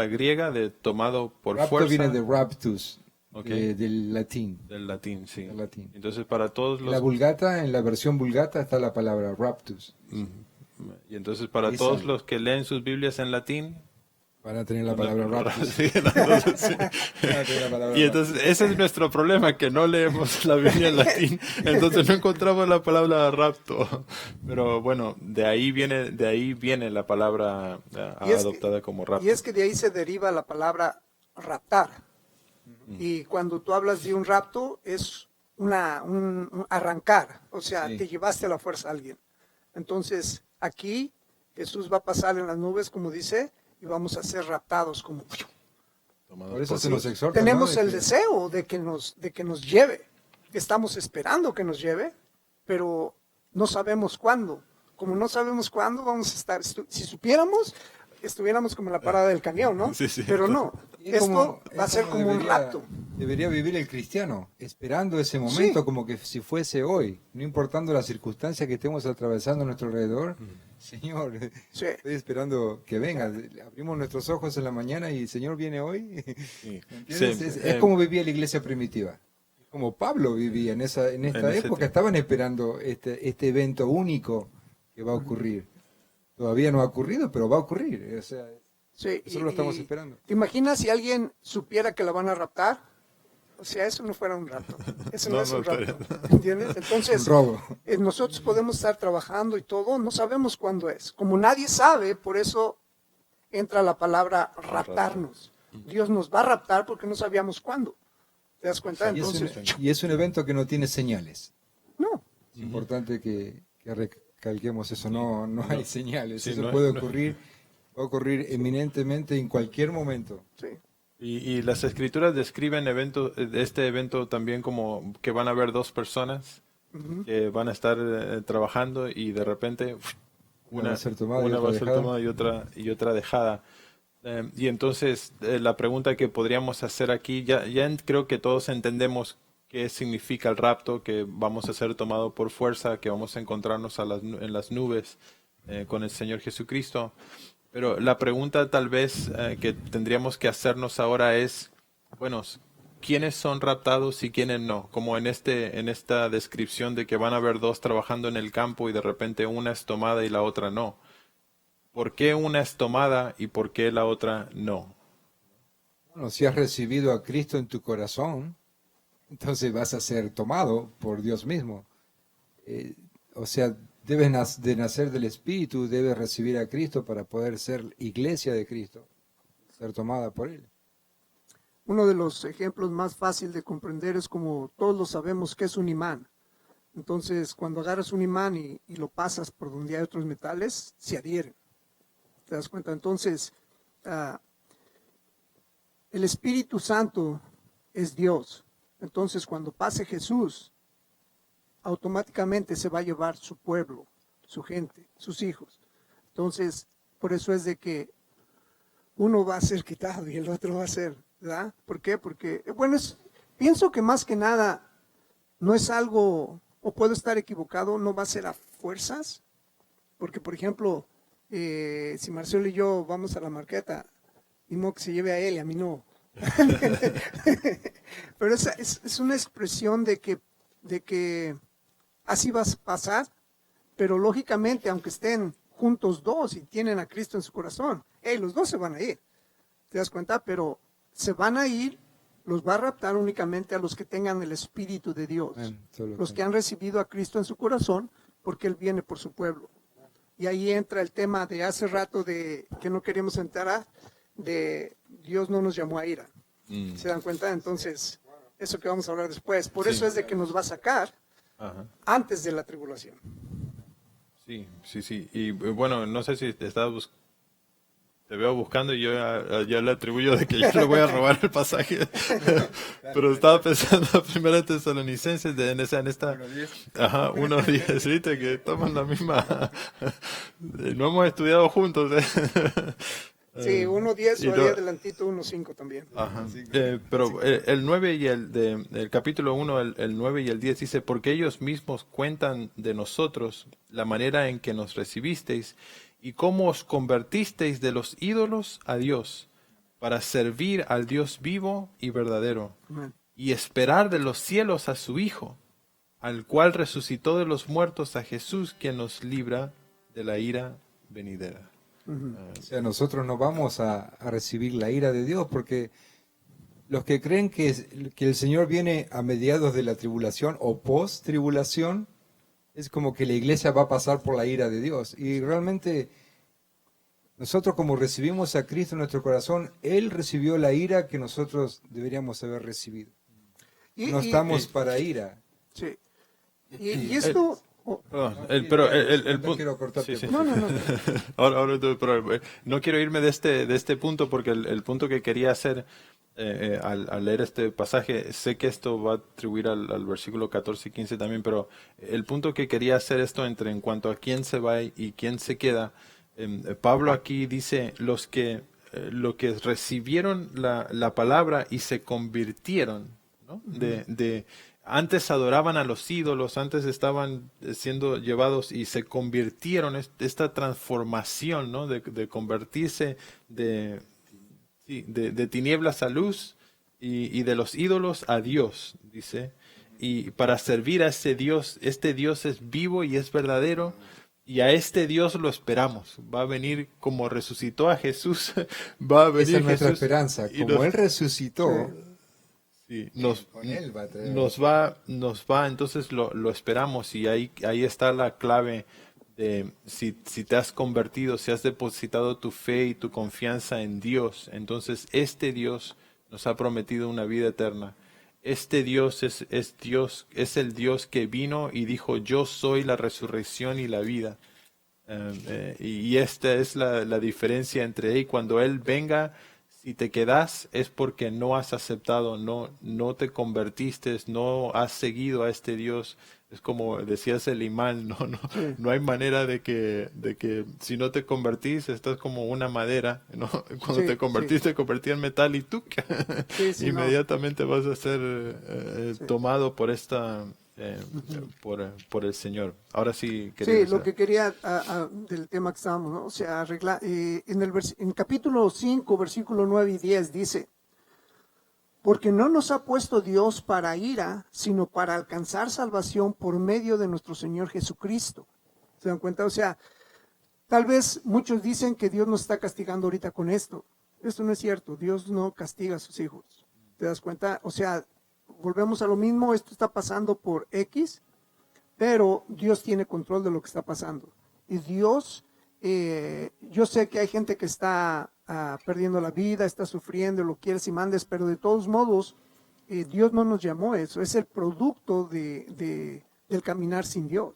griega de tomado por Rapto fuerza. viene de raptus, Okay. del latín. Del latín, sí. Del latín. Entonces, para todos En la los... Vulgata, en la versión Vulgata está la palabra raptus. Y entonces, para Ahí todos sale. los que leen sus Biblias en latín... Van a tener la palabra raptus. Sí, entonces, sí. Van a tener la palabra Y raptus. entonces ese es nuestro problema, que no leemos la Biblia en latín, entonces no encontramos la palabra rapto. Pero bueno, de ahí viene la palabra Y es adoptada como rapto. Y es que de ahí se deriva la palabra raptar. Y cuando tú hablas de un rapto, es un arrancar, o sea, Sí. te llevaste a la fuerza a alguien. Entonces, aquí Jesús va a pasar en las nubes, como dice, y vamos a ser raptados como... Tomado Por eso por se nos exhorta, Tenemos ¿no? el deseo de que nos lleve, que estamos esperando que nos lleve, pero no sabemos cuándo. Como no sabemos cuándo vamos a estar, si supiéramos, estuviéramos como en la parada del camión, ¿no? Sí, sí. Pero no, Y es esto va a es ser como un rapto. Debería vivir el cristiano, esperando ese momento Sí. como que si fuese hoy, no importando las circunstancias que estemos atravesando a nuestro alrededor. Señor, Sí. estoy esperando que venga. Abrimos nuestros ojos en la mañana y el Señor viene hoy. Sí. ¿Entiendes? Sí, Es como vivía la iglesia primitiva. Como Pablo vivía en esta En ese época, tiempo. estaban esperando este evento único que va a ocurrir. Todavía no ha ocurrido, pero va a ocurrir. O sea, Sí, eso lo estamos esperando. ¿Te imaginas si alguien supiera que la van a raptar? O sea, eso no fuera un rapto. Eso no, No, es no un estaría. rapto. ¿Entiendes? Entonces, Un robo. nosotros podemos estar trabajando y todo, no sabemos cuándo es. Como nadie sabe, por eso entra la palabra raptarnos. Dios nos va a raptar porque no sabíamos cuándo. ¿Te das cuenta? Entonces, Y es un evento que no tiene señales. no. Es importante que recalquemos eso. No hay señales. Sí, Eso no hay- puede no- ocurrir. Va a ocurrir eminentemente en cualquier momento. Sí. Y las escrituras describen este evento también como que van a haber dos personas que van a estar trabajando y de repente Una va a ser tomada y una otra va a ser dejada. tomada y otra dejada. Y entonces la pregunta que podríamos hacer aquí, creo que todos entendemos qué significa el rapto, que vamos a ser tomados por fuerza, que vamos a encontrarnos en las nubes con el Señor Jesucristo. Pero la pregunta tal vez que tendríamos que hacernos ahora es, bueno, ¿quiénes son raptados y quiénes no? Como en esta descripción de que van a haber dos trabajando en el campo y de repente una es tomada y la otra no. ¿Por qué una es tomada y por qué la otra no? Bueno, si has recibido a Cristo en tu corazón, entonces vas a ser tomado por Dios mismo. O sea, debes de nacer del Espíritu, debes recibir a Cristo para poder ser iglesia de Cristo, ser tomada por Él. Uno de los ejemplos más fácil de comprender es como todos lo sabemos que es un imán. Entonces, cuando agarras un imán y lo pasas por donde hay otros metales, se adhieren. ¿Te das cuenta? Entonces, el Espíritu Santo es Dios. Entonces, cuando pase Jesús, automáticamente se va a llevar su pueblo, su gente, sus hijos. Entonces, por eso es de que uno va a ser quitado y el otro va a ser, ¿verdad? ¿Por qué? Porque, bueno, pienso que más que nada no es algo, o puedo estar equivocado, no va a ser a fuerzas, porque, por ejemplo, si Marcelo y yo vamos a la marqueta, ni modo que se lleve a él y a mí no. Pero es una expresión de que así va a pasar, pero lógicamente, aunque estén juntos dos y tienen a Cristo en su corazón, los dos se van a ir, ¿te das cuenta? Pero se van a ir, los va a raptar únicamente a los que tengan el Espíritu de Dios, Amén. Solo los que han recibido a Cristo en su corazón, porque Él viene por su pueblo. Y ahí entra el tema de hace rato de que no queríamos entrar, de Dios no nos llamó a ira. ¿Se dan cuenta? Entonces, eso que vamos a hablar después. Por eso es de que nos va a sacar Ajá. antes de la tribulación. Sí, sí, sí. Y bueno, no sé si te veo buscando y yo ya le atribuyo de que yo le voy a robar el pasaje. Pero estaba pensando primero Tesalonicenses en esta 1:10, ¿viste? Que toman la misma. No hemos estudiado juntos. Sí, 1.10 y o lo- ahí adelantito 1.5 también. Ajá. Pero el 9 y el capítulo 1, el 9 y el 10 dice, porque ellos mismos cuentan de nosotros la manera en que nos recibisteis y cómo os convertisteis de los ídolos a Dios para servir al Dios vivo y verdadero Amén. y esperar de los cielos a su Hijo, al cual resucitó de los muertos a Jesús, quien nos libra de la ira venidera. O sea, nosotros no vamos a recibir la ira de Dios porque los que creen que el Señor viene a mediados de la tribulación o post-tribulación, es como que la iglesia va a pasar por la ira de Dios. Y realmente nosotros como recibimos a Cristo en nuestro corazón, Él recibió la ira que nosotros deberíamos haber recibido. No estamos para ira. Sí. Y esto... Perdón, No punto. quiero cortarte. Sí, sí. No. Pero no quiero irme de este punto porque el punto que quería hacer al leer este pasaje, sé que esto va a atribuir al versículo 14 y 15 también, pero el punto que quería hacer esto en cuanto a quién se va y quién se queda, Pablo aquí dice los que recibieron la palabra y se convirtieron, ¿no? Antes adoraban a los ídolos, antes estaban siendo llevados y se convirtieron, esta transformación, ¿no? De convertirse de tinieblas a luz y de los ídolos a Dios, dice. Y para servir a ese Dios, este Dios es vivo y es verdadero. Y a este Dios lo esperamos. Va a venir como resucitó a Jesús. Va a venir Esa es nuestra Jesús esperanza. y Como Él resucitó, sí, con Él va a traer. nos va, entonces lo esperamos y ahí está la clave de si te has convertido, si has depositado tu fe y tu confianza en Dios, entonces este Dios nos ha prometido una vida eterna. Este Dios es Dios, es el Dios que vino y dijo, yo soy la resurrección y la vida. Y esta es la diferencia entre él. Cuando Él venga, si te quedas es porque no has aceptado, no te convertiste, no has seguido a este Dios. Es como decías el imán, no hay manera de que si no te convertís estás como una madera, ¿no? Cuando te convertiste, te convertí en metal y tú inmediatamente vas a ser tomado por por el Señor. Ahora sí. Sí, lo que quería del tema que estábamos, ¿no? O sea, en capítulo 5, versículo 9 y 10 dice, porque no nos ha puesto Dios para ira, sino para alcanzar salvación por medio de nuestro Señor Jesucristo. ¿Se dan cuenta? O sea, tal vez muchos dicen que Dios nos está castigando ahorita con esto. Esto no es cierto. Dios no castiga a sus hijos. ¿Te das cuenta? O sea, volvemos a lo mismo. Esto está pasando por X, pero Dios tiene control de lo que está pasando. Y Dios, yo sé que hay gente que está perdiendo la vida, está sufriendo, lo quieres y mandes, pero de todos modos, Dios no nos llamó a eso. Es el producto del caminar sin Dios.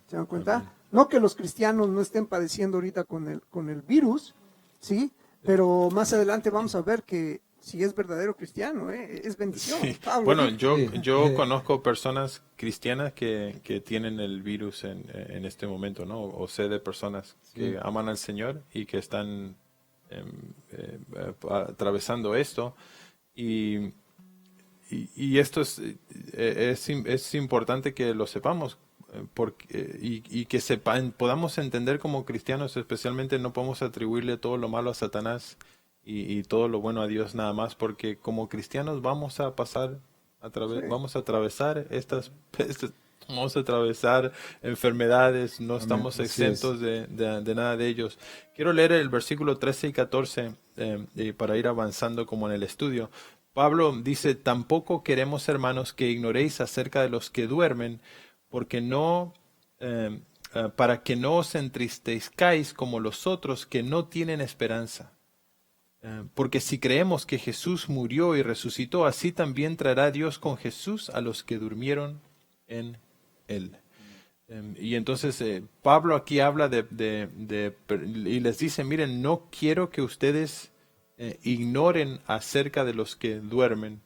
¿Se dan cuenta? No que los cristianos no estén padeciendo ahorita con el virus, ¿sí? Pero más adelante vamos a ver que si es verdadero cristiano, es bendición. Sí. Pablo, Bueno, ¿sí? yo conozco personas cristianas que tienen el virus en este momento, ¿no? O sé de personas que aman al Señor y que están atravesando esto. Y esto es importante que lo sepamos. Y que podamos entender como cristianos, especialmente no podemos atribuirle todo lo malo a Satanás y todo lo bueno a Dios nada más, porque como cristianos vamos a pasar vamos a atravesar vamos a atravesar enfermedades, no estamos exentos de nada de ellos. Quiero leer el versículo 13 y 14 para ir avanzando como en el estudio. Pablo dice, tampoco queremos, hermanos, que ignoréis acerca de los que duermen, porque no para que no os entristezcáis como los otros que no tienen esperanza. Porque si creemos que Jesús murió y resucitó, así también traerá Dios con Jesús a los que durmieron en él. Y entonces Pablo aquí habla y les dice, miren, no quiero que ustedes ignoren acerca de los que duermen.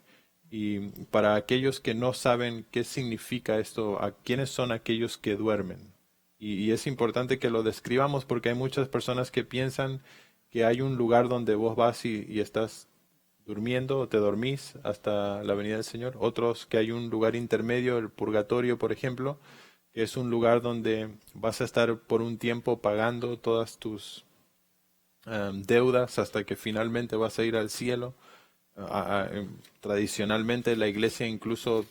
Y para aquellos que no saben qué significa esto, ¿a quiénes son aquellos que duermen? Y es importante que lo describamos porque hay muchas personas que piensan que hay un lugar donde vos vas y estás durmiendo o te dormís hasta la venida del Señor. Otros que hay un lugar intermedio, el purgatorio, por ejemplo, que es un lugar donde vas a estar por un tiempo pagando todas tus deudas hasta que finalmente vas a ir al cielo. Tradicionalmente la iglesia incluso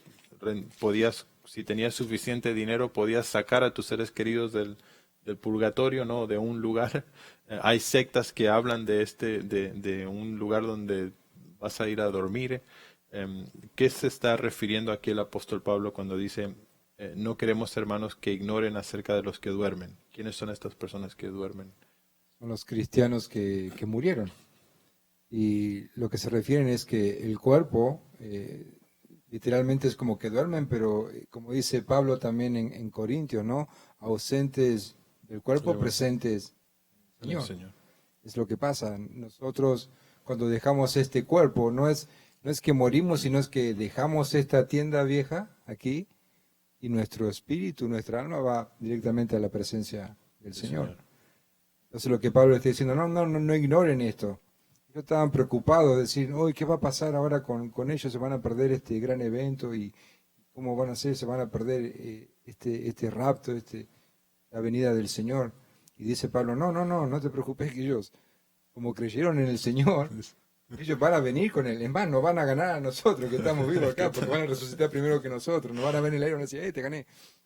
podías, si tenías suficiente dinero, podías sacar a tus seres queridos del purgatorio, ¿no? De un lugar. Hay sectas que hablan de un lugar donde vas a ir a dormir. ¿Qué se está refiriendo aquí el apóstol Pablo cuando dice no queremos, hermanos, que ignoren acerca de los que duermen? ¿Quiénes son estas personas que duermen? Son los cristianos que murieron. Y lo que se refieren es que el cuerpo literalmente es como que duermen, pero como dice Pablo también en Corintios, ¿no? Ausentes del cuerpo, Sí, presentes en el el Señor. Señor. Es lo que pasa. Nosotros cuando dejamos este cuerpo, no es que morimos, sino es que dejamos esta tienda vieja aquí y nuestro espíritu, nuestra alma va directamente a la presencia del Señor. Entonces lo que Pablo está diciendo, no ignoren esto. Ellos estaban preocupados de decir, hoy ¿qué va a pasar ahora con ellos? Se van a perder este gran evento y cómo van a hacer, se van a perder este rapto, la venida del Señor. Y dice Pablo, no te preocupes, que ellos, como creyeron en el Señor, ellos van a venir con él. Es más, nos van a ganar a nosotros que estamos vivos acá, porque van a resucitar primero que nosotros. Nos van a ver en el aire y van a decir, te gané.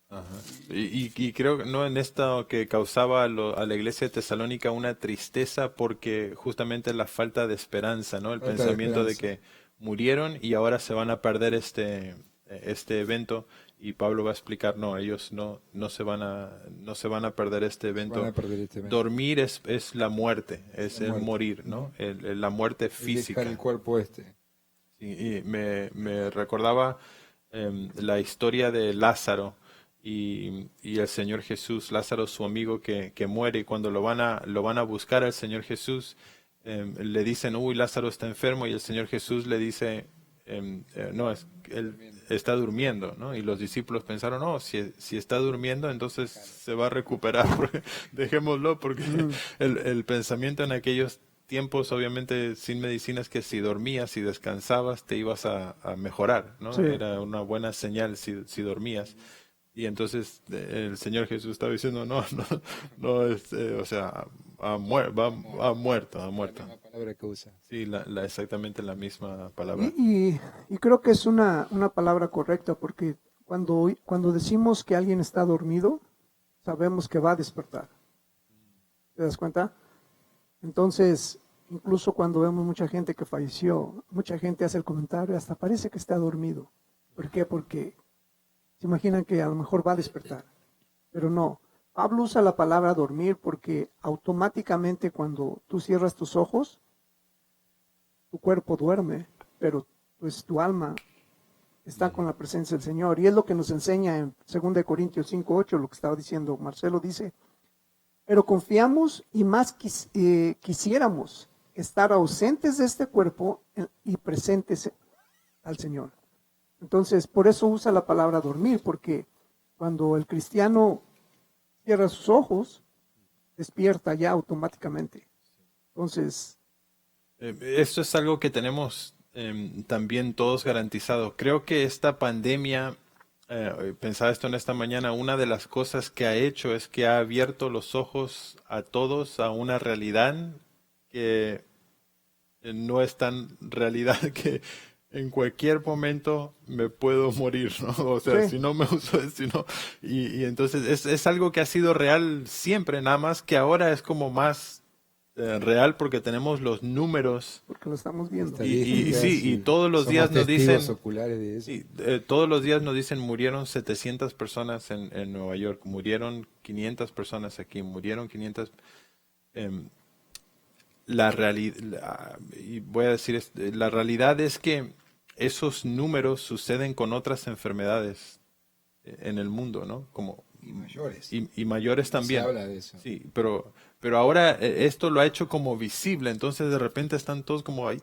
Ajá. Y creo que no en esto que causaba a la iglesia de Tesalónica una tristeza porque justamente la falta de esperanza, ¿no? El Falta de pensamiento de esperanza. que murieron y ahora se van a perder este evento, y Pablo va a explicar, no, ellos no se van a perder este evento. Van a perder este evento. Dormir es la muerte, es La el muerte. morir, ¿no? La muerte Es física. dejar el cuerpo Sí, y me recordaba la historia de Lázaro y el Señor Jesús. Lázaro, su amigo que muere, y cuando lo van a buscar al Señor Jesús, le dicen, uy, Lázaro está enfermo, y el Señor Jesús le dice, no, él está durmiendo, ¿no? Y los discípulos pensaron, no, si está durmiendo, entonces se va a recuperar, dejémoslo, porque el pensamiento en aquellos tiempos, obviamente sin medicinas, que si dormías y descansabas te ibas a mejorar, ¿no? Sí. Era una buena señal si dormías. Y entonces el Señor Jesús estaba diciendo, no, o sea, ha muerto. La palabra que usa. Sí, exactamente la misma palabra. Y creo que es una palabra correcta, porque cuando decimos que alguien está dormido, sabemos que va a despertar. ¿Te das cuenta? Entonces, incluso cuando vemos mucha gente que falleció, mucha gente hace el comentario, hasta parece que está dormido. ¿Por qué? Porque se imaginan que a lo mejor va a despertar. Pero no. Pablo usa la palabra dormir porque automáticamente cuando tú cierras tus ojos, tu cuerpo duerme, pero pues tu alma está con la presencia del Señor. Y es lo que nos enseña en 2 Corintios 5:8, lo que estaba diciendo Marcelo, dice, pero confiamos y más quisiéramos estar ausentes de este cuerpo y presentes al Señor. Entonces, por eso usa la palabra dormir, porque cuando el cristiano cierra sus ojos, despierta ya automáticamente. Entonces, esto es algo que tenemos también todos garantizado. Creo que esta pandemia, pensaba esto en esta mañana, una de las cosas que ha hecho es que ha abierto los ojos a todos a una realidad que no es tan realidad, que en cualquier momento me puedo morir, ¿no? O sea, Sí. si no me uso, y entonces es algo que ha sido real siempre, nada más que ahora es como más real porque tenemos los números porque lo estamos viendo. y todos los Somos días nos testigos dicen, oculares de eso. todos los días nos dicen murieron 700 personas en Nueva York, murieron 500 personas aquí, murieron 500. La realidad, y voy a decir, la realidad es que esos números suceden con otras enfermedades en el mundo, ¿no? Como Y mayores. y mayores también. Se habla de eso. Sí, pero ahora esto lo ha hecho como visible, entonces de repente están todos como ahí,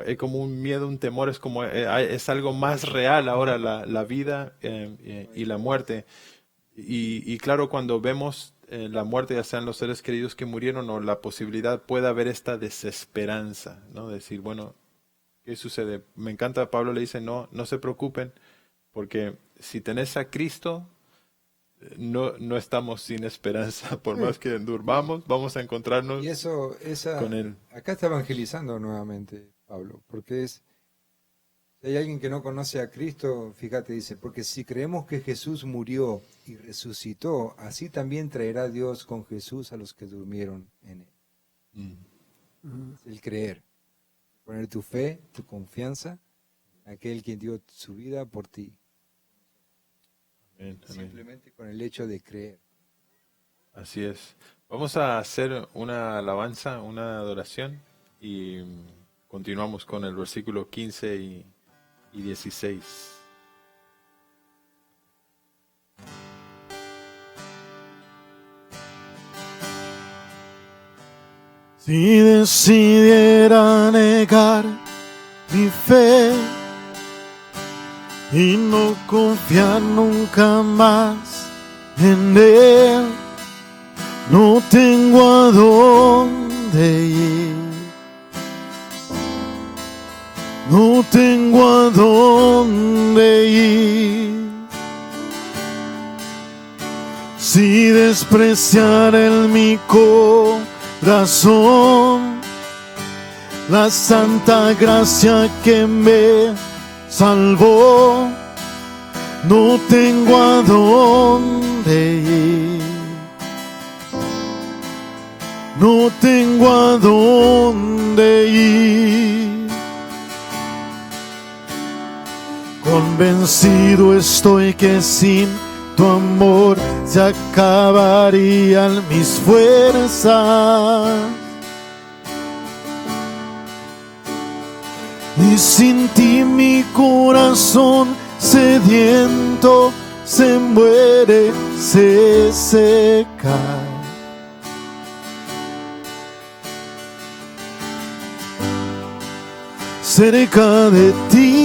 hay como un miedo, un temor, es como es algo más real ahora la vida y la muerte. Y claro, cuando vemos la muerte, ya sean los seres queridos que murieron o la posibilidad, puede haber esta desesperanza, ¿no? Decir, bueno, ¿qué sucede? Me encanta, Pablo le dice, no se preocupen, porque si tenés a Cristo, no estamos sin esperanza, por más que durmamos, vamos a encontrarnos Y eso, con Él. acá está evangelizando nuevamente Pablo, porque si hay alguien que no conoce a Cristo, fíjate, dice, porque si creemos que Jesús murió y resucitó, así también traerá Dios con Jesús a los que durmieron en Él. Es el creer, poner tu fe, tu confianza en aquel quien dio su vida por ti. Amén, amén. Simplemente con el hecho de creer. Así es. Vamos a hacer una alabanza, una adoración y continuamos con el versículo 15 y 16. Si decidiera negar mi fe y no confiar nunca más en Él, no tengo a dónde ir, no tengo a dónde ir. Si despreciar en mi corazón la santa gracia que me salvó, no tengo a dónde ir, no tengo a dónde ir. Convencido estoy que sin tu amor se acabarían mis fuerzas. Y sin ti mi corazón sediento se muere, se seca. Cerca de ti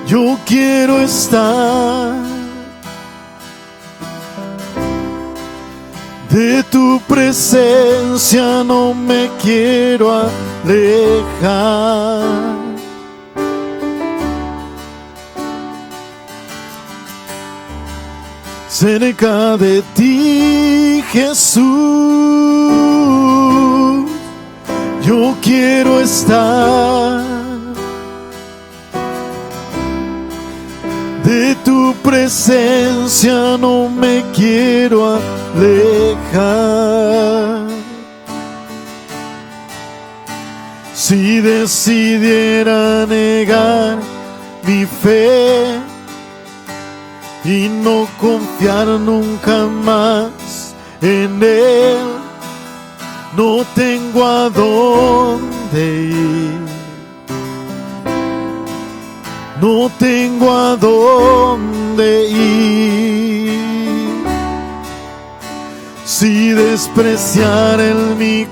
yo quiero estar. De tu presencia no me quiero alejar. Cerca de ti, Jesús, yo quiero estar. De tu presencia no me quiero alejar. Si decidiera negar mi fe y no confiar nunca más en Él, no tengo a dónde ir, no tengo a dónde ir. Si despreciar en mi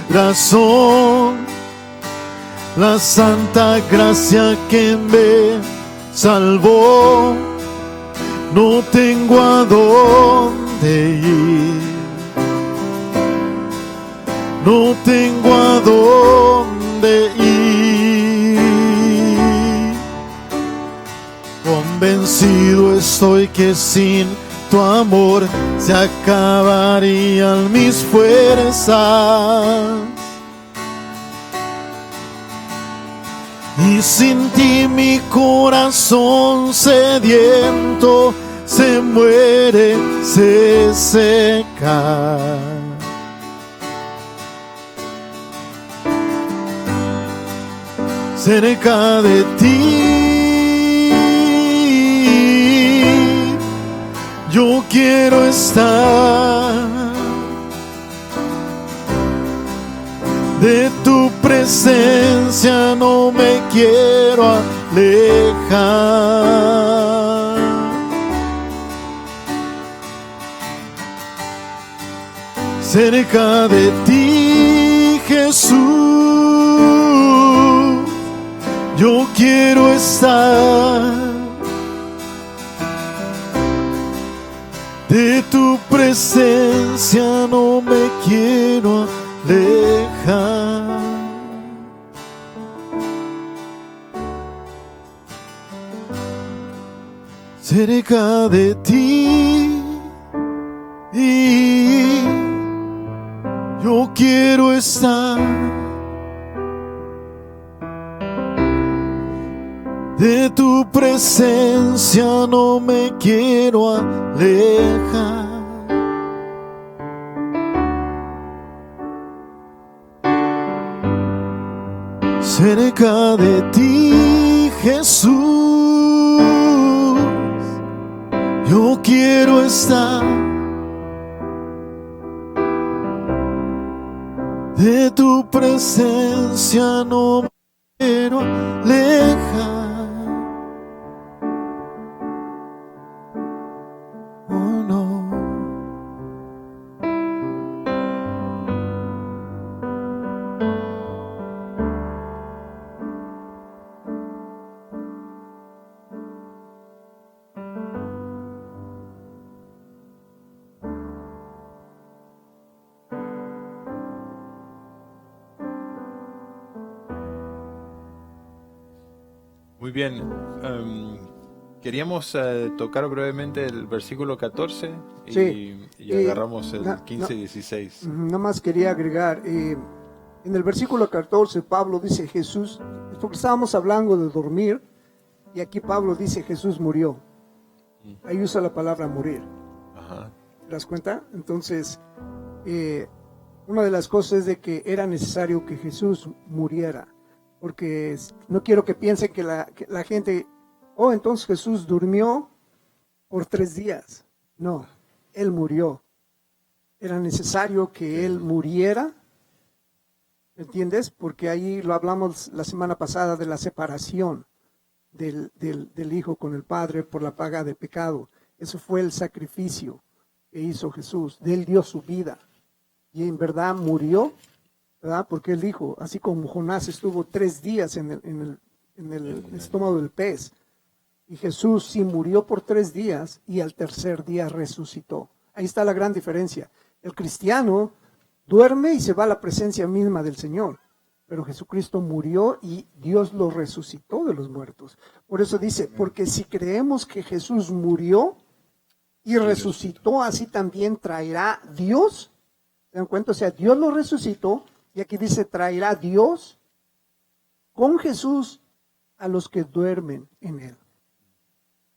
corazón la santa gracia que me salvó, no tengo a dónde ir, no tengo a dónde ir. Convencido estoy que sin tu amor se acabarían mis fuerzas. Y sin ti mi corazón sediento se muere, se seca. Cerca de ti yo quiero estar, de tu presencia no me quiero alejar. Cerca de ti, Jesús, yo quiero estar, de tu presencia no me quiero alejar. Cerca de ti y yo quiero estar, de tu presencia no me quiero alejar. Cerca de ti, Jesús, yo quiero estar, de tu presencia no me quiero alejar. Oh no. Muy bien. Queríamos tocar brevemente el versículo 14 y, Sí. y agarramos el No, 15 y 16. Nada más quería agregar, en el versículo 14 Pablo dice Jesús, porque estábamos hablando de dormir, y aquí Pablo dice Jesús murió. Ahí usa la palabra morir. Ajá. ¿Te das cuenta? Entonces, una de las cosas es de que era necesario que Jesús muriera, porque no quiero que piensen que la gente, oh, entonces Jesús durmió por 3 días. No, Él murió. Era necesario que Él muriera, ¿entiendes? Porque ahí lo hablamos la semana pasada de la separación del Hijo con el Padre por la paga de pecado. Eso fue el sacrificio que hizo Jesús. De Él dio su vida y en verdad murió, ¿verdad? Porque Él dijo, así como Jonás estuvo 3 días en el estómago del pez, y Jesús sí murió por 3 días y al tercer día resucitó. Ahí está la gran diferencia. El cristiano duerme y se va a la presencia misma del Señor, pero Jesucristo murió y Dios lo resucitó de los muertos. Por eso dice, porque si creemos que Jesús murió y resucitó, así también traerá Dios. ¿Se dan cuenta? O sea, Dios lo resucitó, y aquí dice, traerá Dios con Jesús a los que duermen en Él.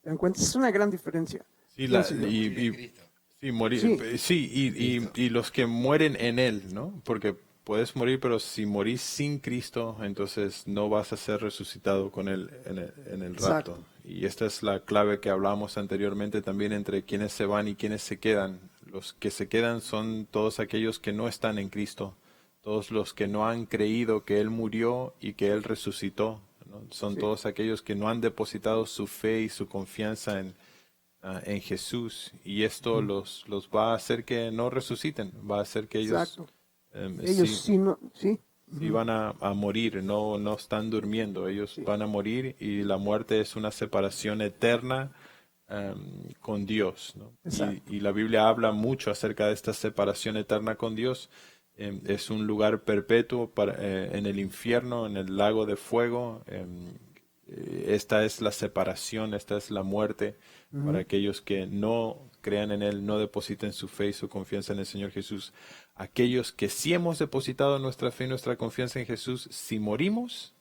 ¿Se dan cuenta? Es una gran diferencia. Sí, sí, morir, Sí. sí, y los que mueren en Él, ¿no? Porque puedes morir, pero si morís sin Cristo, entonces no vas a ser resucitado con Él en el rapto. Exacto. Y esta es la clave que hablamos anteriormente también entre quienes se van y quienes se quedan. Los que se quedan son todos aquellos que no están en Cristo, todos los que no han creído que Él murió y que Él resucitó, ¿no? Son todos aquellos que no han depositado su fe y su confianza en Jesús, y esto los va a hacer que no resuciten, va a hacer que ellos, Exacto. Ellos sí, no, sí. sí van a morir, no están durmiendo, ellos van a morir, y la muerte es una separación eterna con Dios, ¿no? Y la Biblia habla mucho acerca de esta separación eterna con Dios. Es un lugar perpetuo en el infierno, en el lago de fuego. Esta es la separación, esta es la muerte para aquellos que no crean en Él, no depositen su fe y su confianza en el Señor Jesús. Aquellos que sí hemos depositado nuestra fe y nuestra confianza en Jesús, si morimos,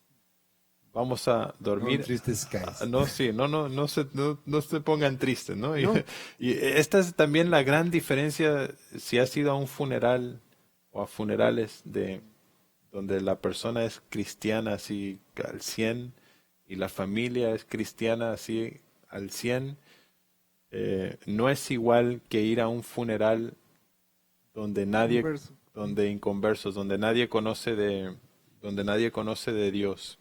vamos a No dormir. tristes skies. No, sí, no se pongan tristes, ¿no? No. Y esta es también la gran diferencia si has ido a un funeral o a funerales donde la persona es cristiana así al 100 y la familia es cristiana así al 100. No es igual que ir a un funeral donde Inconverso. donde inconversos, donde nadie conoce de Dios.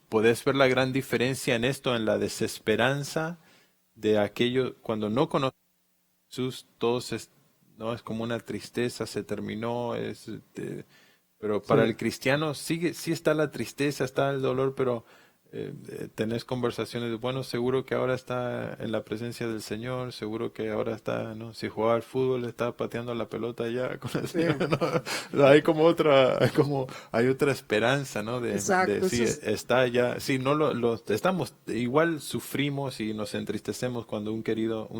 Podés ver la gran diferencia en esto, en la desesperanza de aquello, cuando no conoces a Jesús, no es como una tristeza, se terminó, pero para el cristiano sí está la tristeza, está el dolor, pero tenés conversaciones de, bueno, seguro que ahora está en la presencia del Señor, seguro que ahora está, ¿no? Si jugaba al fútbol, está pateando la pelota ya con el Señor, ¿no? Hay hay otra esperanza, ¿no? Exacto, Sí, eso es- está ya, sí, no estamos, igual sufrimos y nos entristecemos cuando un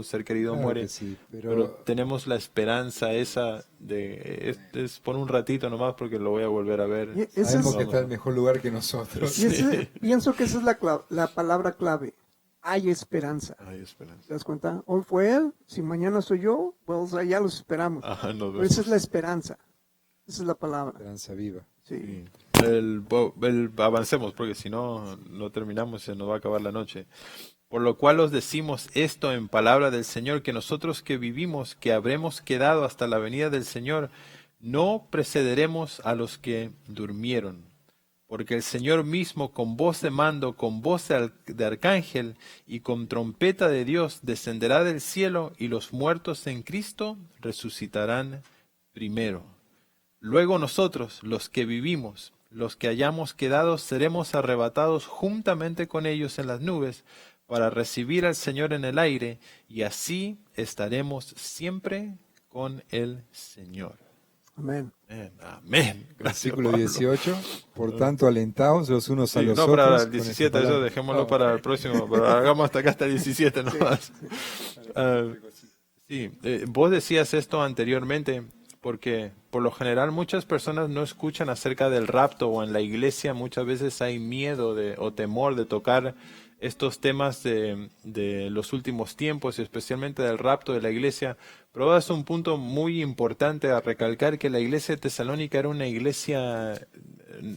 ser querido Claro muere, que sí, pero tenemos la esperanza esa es por un ratito nomás porque lo voy a volver a ver. Y ese sabemos es- que está en mejor lugar que nosotros. pienso que esa es la palabra clave. Hay esperanza. Hay esperanza. ¿Te das cuenta? Hoy fue él, si mañana soy yo, pues allá los esperamos. Ajá, nos Pero esa vemos. es la esperanza. Esa es la palabra. Esperanza viva. Sí. Avancemos porque si no, no terminamos, se nos va a acabar la noche. Por lo cual os decimos esto en palabra del Señor, que nosotros que vivimos, que habremos quedado hasta la venida del Señor, no precederemos a los que durmieron. Porque el Señor mismo, con voz de mando, con voz de arcángel y con trompeta de Dios, descenderá del cielo, y los muertos en Cristo resucitarán primero. Luego nosotros, los que vivimos, los que hayamos quedado, seremos arrebatados juntamente con ellos en las nubes, para recibir al Señor en el aire, y así estaremos siempre con el Señor. Amén. Amén. Amén. Gracias, Versículo Pablo. 18. Por tanto, alentaos los unos a Sí, los no otros. para el con 17, esta eso palabra. dejémoslo para el próximo, pero hagamos hasta acá hasta el 17 nomás. Sí, vos decías esto anteriormente, porque por lo general muchas personas no escuchan acerca del rapto, o en la iglesia muchas veces hay miedo o temor de tocar estos temas de los últimos tiempos, y especialmente del rapto de la iglesia. Pero es un punto muy importante a recalcar, que la iglesia de Tesalónica era una iglesia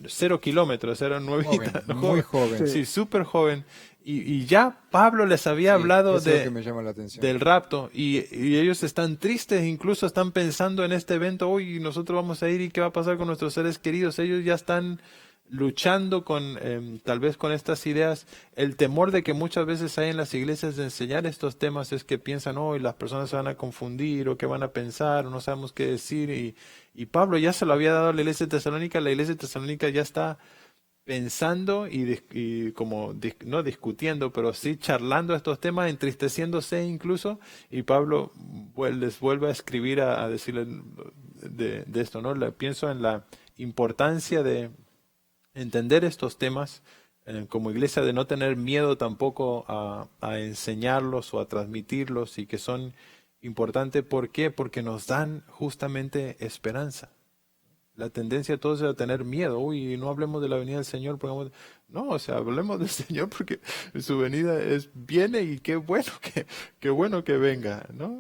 0 kilómetros, era nuevita, Joven, muy joven. Sí, súper joven. Y ya Pablo les había hablado Eso es lo que me llama la atención. del rapto, y ellos están tristes, incluso están pensando en este evento, hoy nosotros vamos a ir y qué va a pasar con nuestros seres queridos. Ellos ya están luchando con tal vez con estas ideas. El temor de que muchas veces hay en las iglesias de enseñar estos temas es que piensan, hoy las personas se van a confundir, o qué van a pensar, o no sabemos qué decir, y Pablo ya se lo había dado a la iglesia de Tesalónica. La iglesia de Tesalónica ya está pensando y como no discutiendo, pero sí charlando estos temas, entristeciéndose incluso, y Pablo les vuelve a escribir a decirles de esto, ¿no? Pienso en la importancia de entender estos temas como iglesia, de no tener miedo tampoco a enseñarlos o a transmitirlos, y que son importantes. ¿Por qué? Porque nos dan justamente esperanza. La tendencia a todos es a tener miedo. Uy, no hablemos de la venida del Señor. No, o sea, hablemos del Señor porque su venida viene, y qué bueno que venga, ¿no?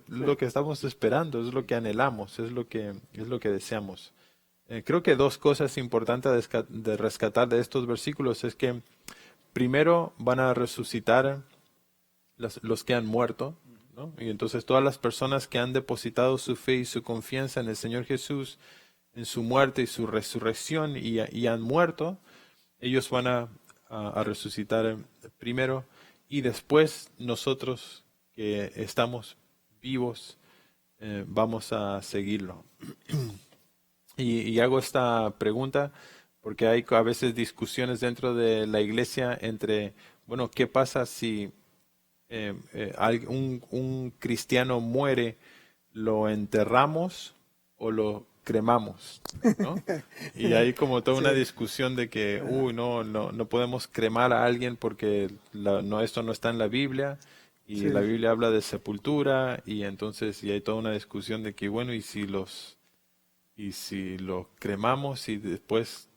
Lo que estamos esperando, es lo que anhelamos, es lo que deseamos. Creo que dos cosas importantes de rescatar de estos versículos es que primero van a resucitar los que han muerto, ¿no? Y entonces todas las personas que han depositado su fe y su confianza en el Señor Jesús, en su muerte y su resurrección, y han muerto, ellos van a resucitar primero, y después nosotros que estamos vivos vamos a seguirlo. Y hago esta pregunta porque hay a veces discusiones dentro de la iglesia entre, bueno, ¿qué pasa si un cristiano muere? ¿Lo enterramos o lo cremamos? ¿No? Y hay como toda una discusión de que, no podemos cremar a alguien porque esto no está en la Biblia, y la Biblia habla de sepultura, y entonces hay toda una discusión de que, bueno, y si lo cremamos y después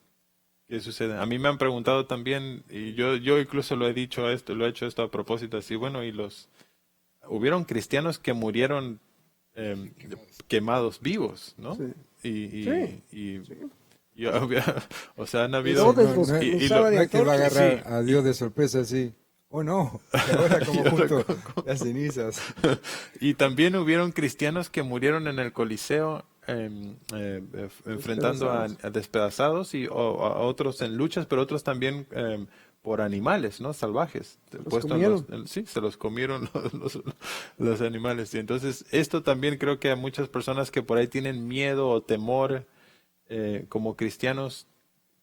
¿Qué sucede? A mí me han preguntado también, y yo incluso lo he dicho esto, lo he hecho esto a propósito, así, bueno, hubieron cristianos que murieron quemados vivos, ¿no? Sí. Y o sea, han habido... Herodes los no, usaba de no es que va a antorchas. agarrar Sí. a Dios de sorpresa así. Oh no, y ahora como Y ahora junto las cenizas. Y también hubieron cristianos que murieron en el Coliseo enfrentando a despedazados y a otros en luchas, pero otros también por animales, ¿no? Salvajes. comieron. Sí, se los comieron los animales. Y entonces esto también creo que a muchas personas que por ahí tienen miedo o temor como cristianos,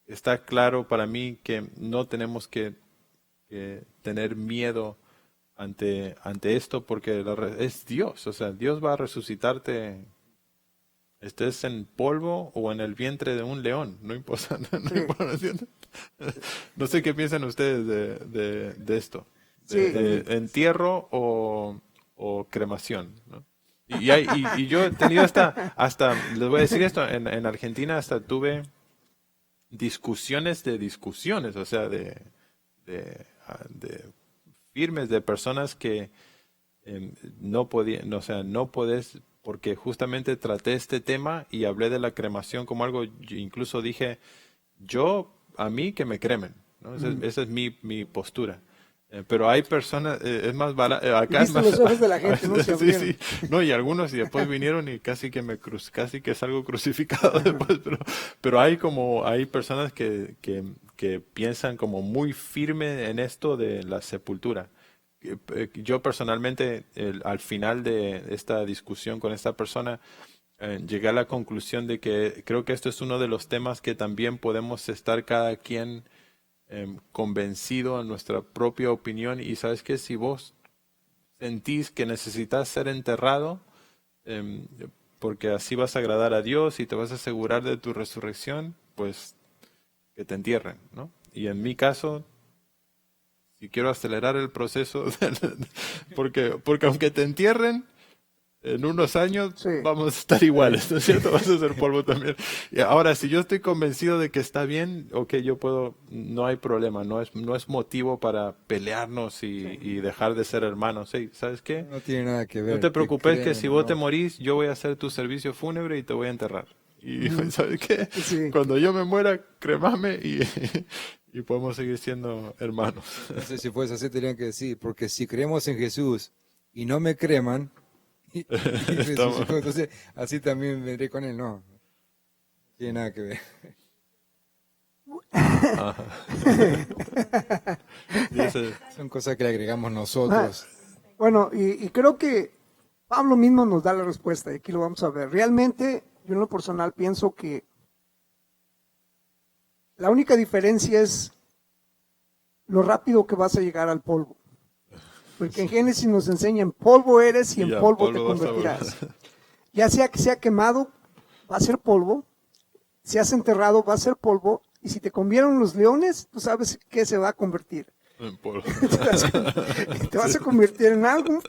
está claro para mí que no tenemos que tener miedo ante esto porque es Dios, o sea, Dios va a resucitarte, estés en polvo o en el vientre de un león, no importa, no importa, ¿entiendes? No sé qué piensan ustedes de esto, Sí. de entierro o cremación, ¿no? Y yo he tenido hasta, les voy a decir esto, en Argentina hasta tuve discusiones, o sea, de firmes de personas que no podían, o sea, no podés, porque justamente traté este tema y hablé de la cremación como algo, yo incluso dije, a mí que me cremen, ¿no? Esa es mi postura. Pero hay personas, es más barato, acá es Viste más... los ojos de la gente, ¿no? Se Sí, abrieron. sí. No, y algunos y después vinieron y casi que salgo crucificado después, pero hay personas que piensan como muy firme en esto de la sepultura. Yo personalmente, al final de esta discusión con esta persona, llegué a la conclusión de que creo que esto es uno de los temas que también podemos estar cada quien convencido en nuestra propia opinión. Y sabes que si vos sentís que necesitas ser enterrado, porque así vas a agradar a Dios y te vas a asegurar de tu resurrección, pues que te entierren, ¿no? Y en mi caso, si quiero acelerar el proceso, porque aunque te entierren, en unos años Sí. vamos a estar iguales, ¿no es cierto? Vas a ser polvo también. Y ahora, si yo estoy convencido de que está bien, ok, yo puedo, no hay problema, no es motivo para pelearnos y dejar de ser hermanos. Sí, ¿sabes qué? No tiene nada que ver. No te preocupes que cremen si o vos no. te morís, yo voy a hacer tu servicio fúnebre y te voy a enterrar. Y ¿sabes qué? Sí. Cuando yo me muera, cremame y podemos seguir siendo hermanos. No sé si fuese así, tendrían que decir, porque si creemos en Jesús y no me creman, y resucitó, entonces así también vendré con él. No, no tiene nada que ver. Dice, Son cosas que le agregamos nosotros. Bueno, y creo que Pablo mismo nos da la respuesta y aquí lo vamos a ver. Realmente, yo en lo personal pienso que la única diferencia es lo rápido que vas a llegar al polvo. Porque en Génesis nos enseña, en polvo eres y en ya, polvo te polvo vas a convertirás. Ya sea que sea quemado, va a ser polvo. Si has enterrado, va a ser polvo. Y si te comieron los leones, tú sabes que se va a convertir. en polvo. Te vas a convertir en algo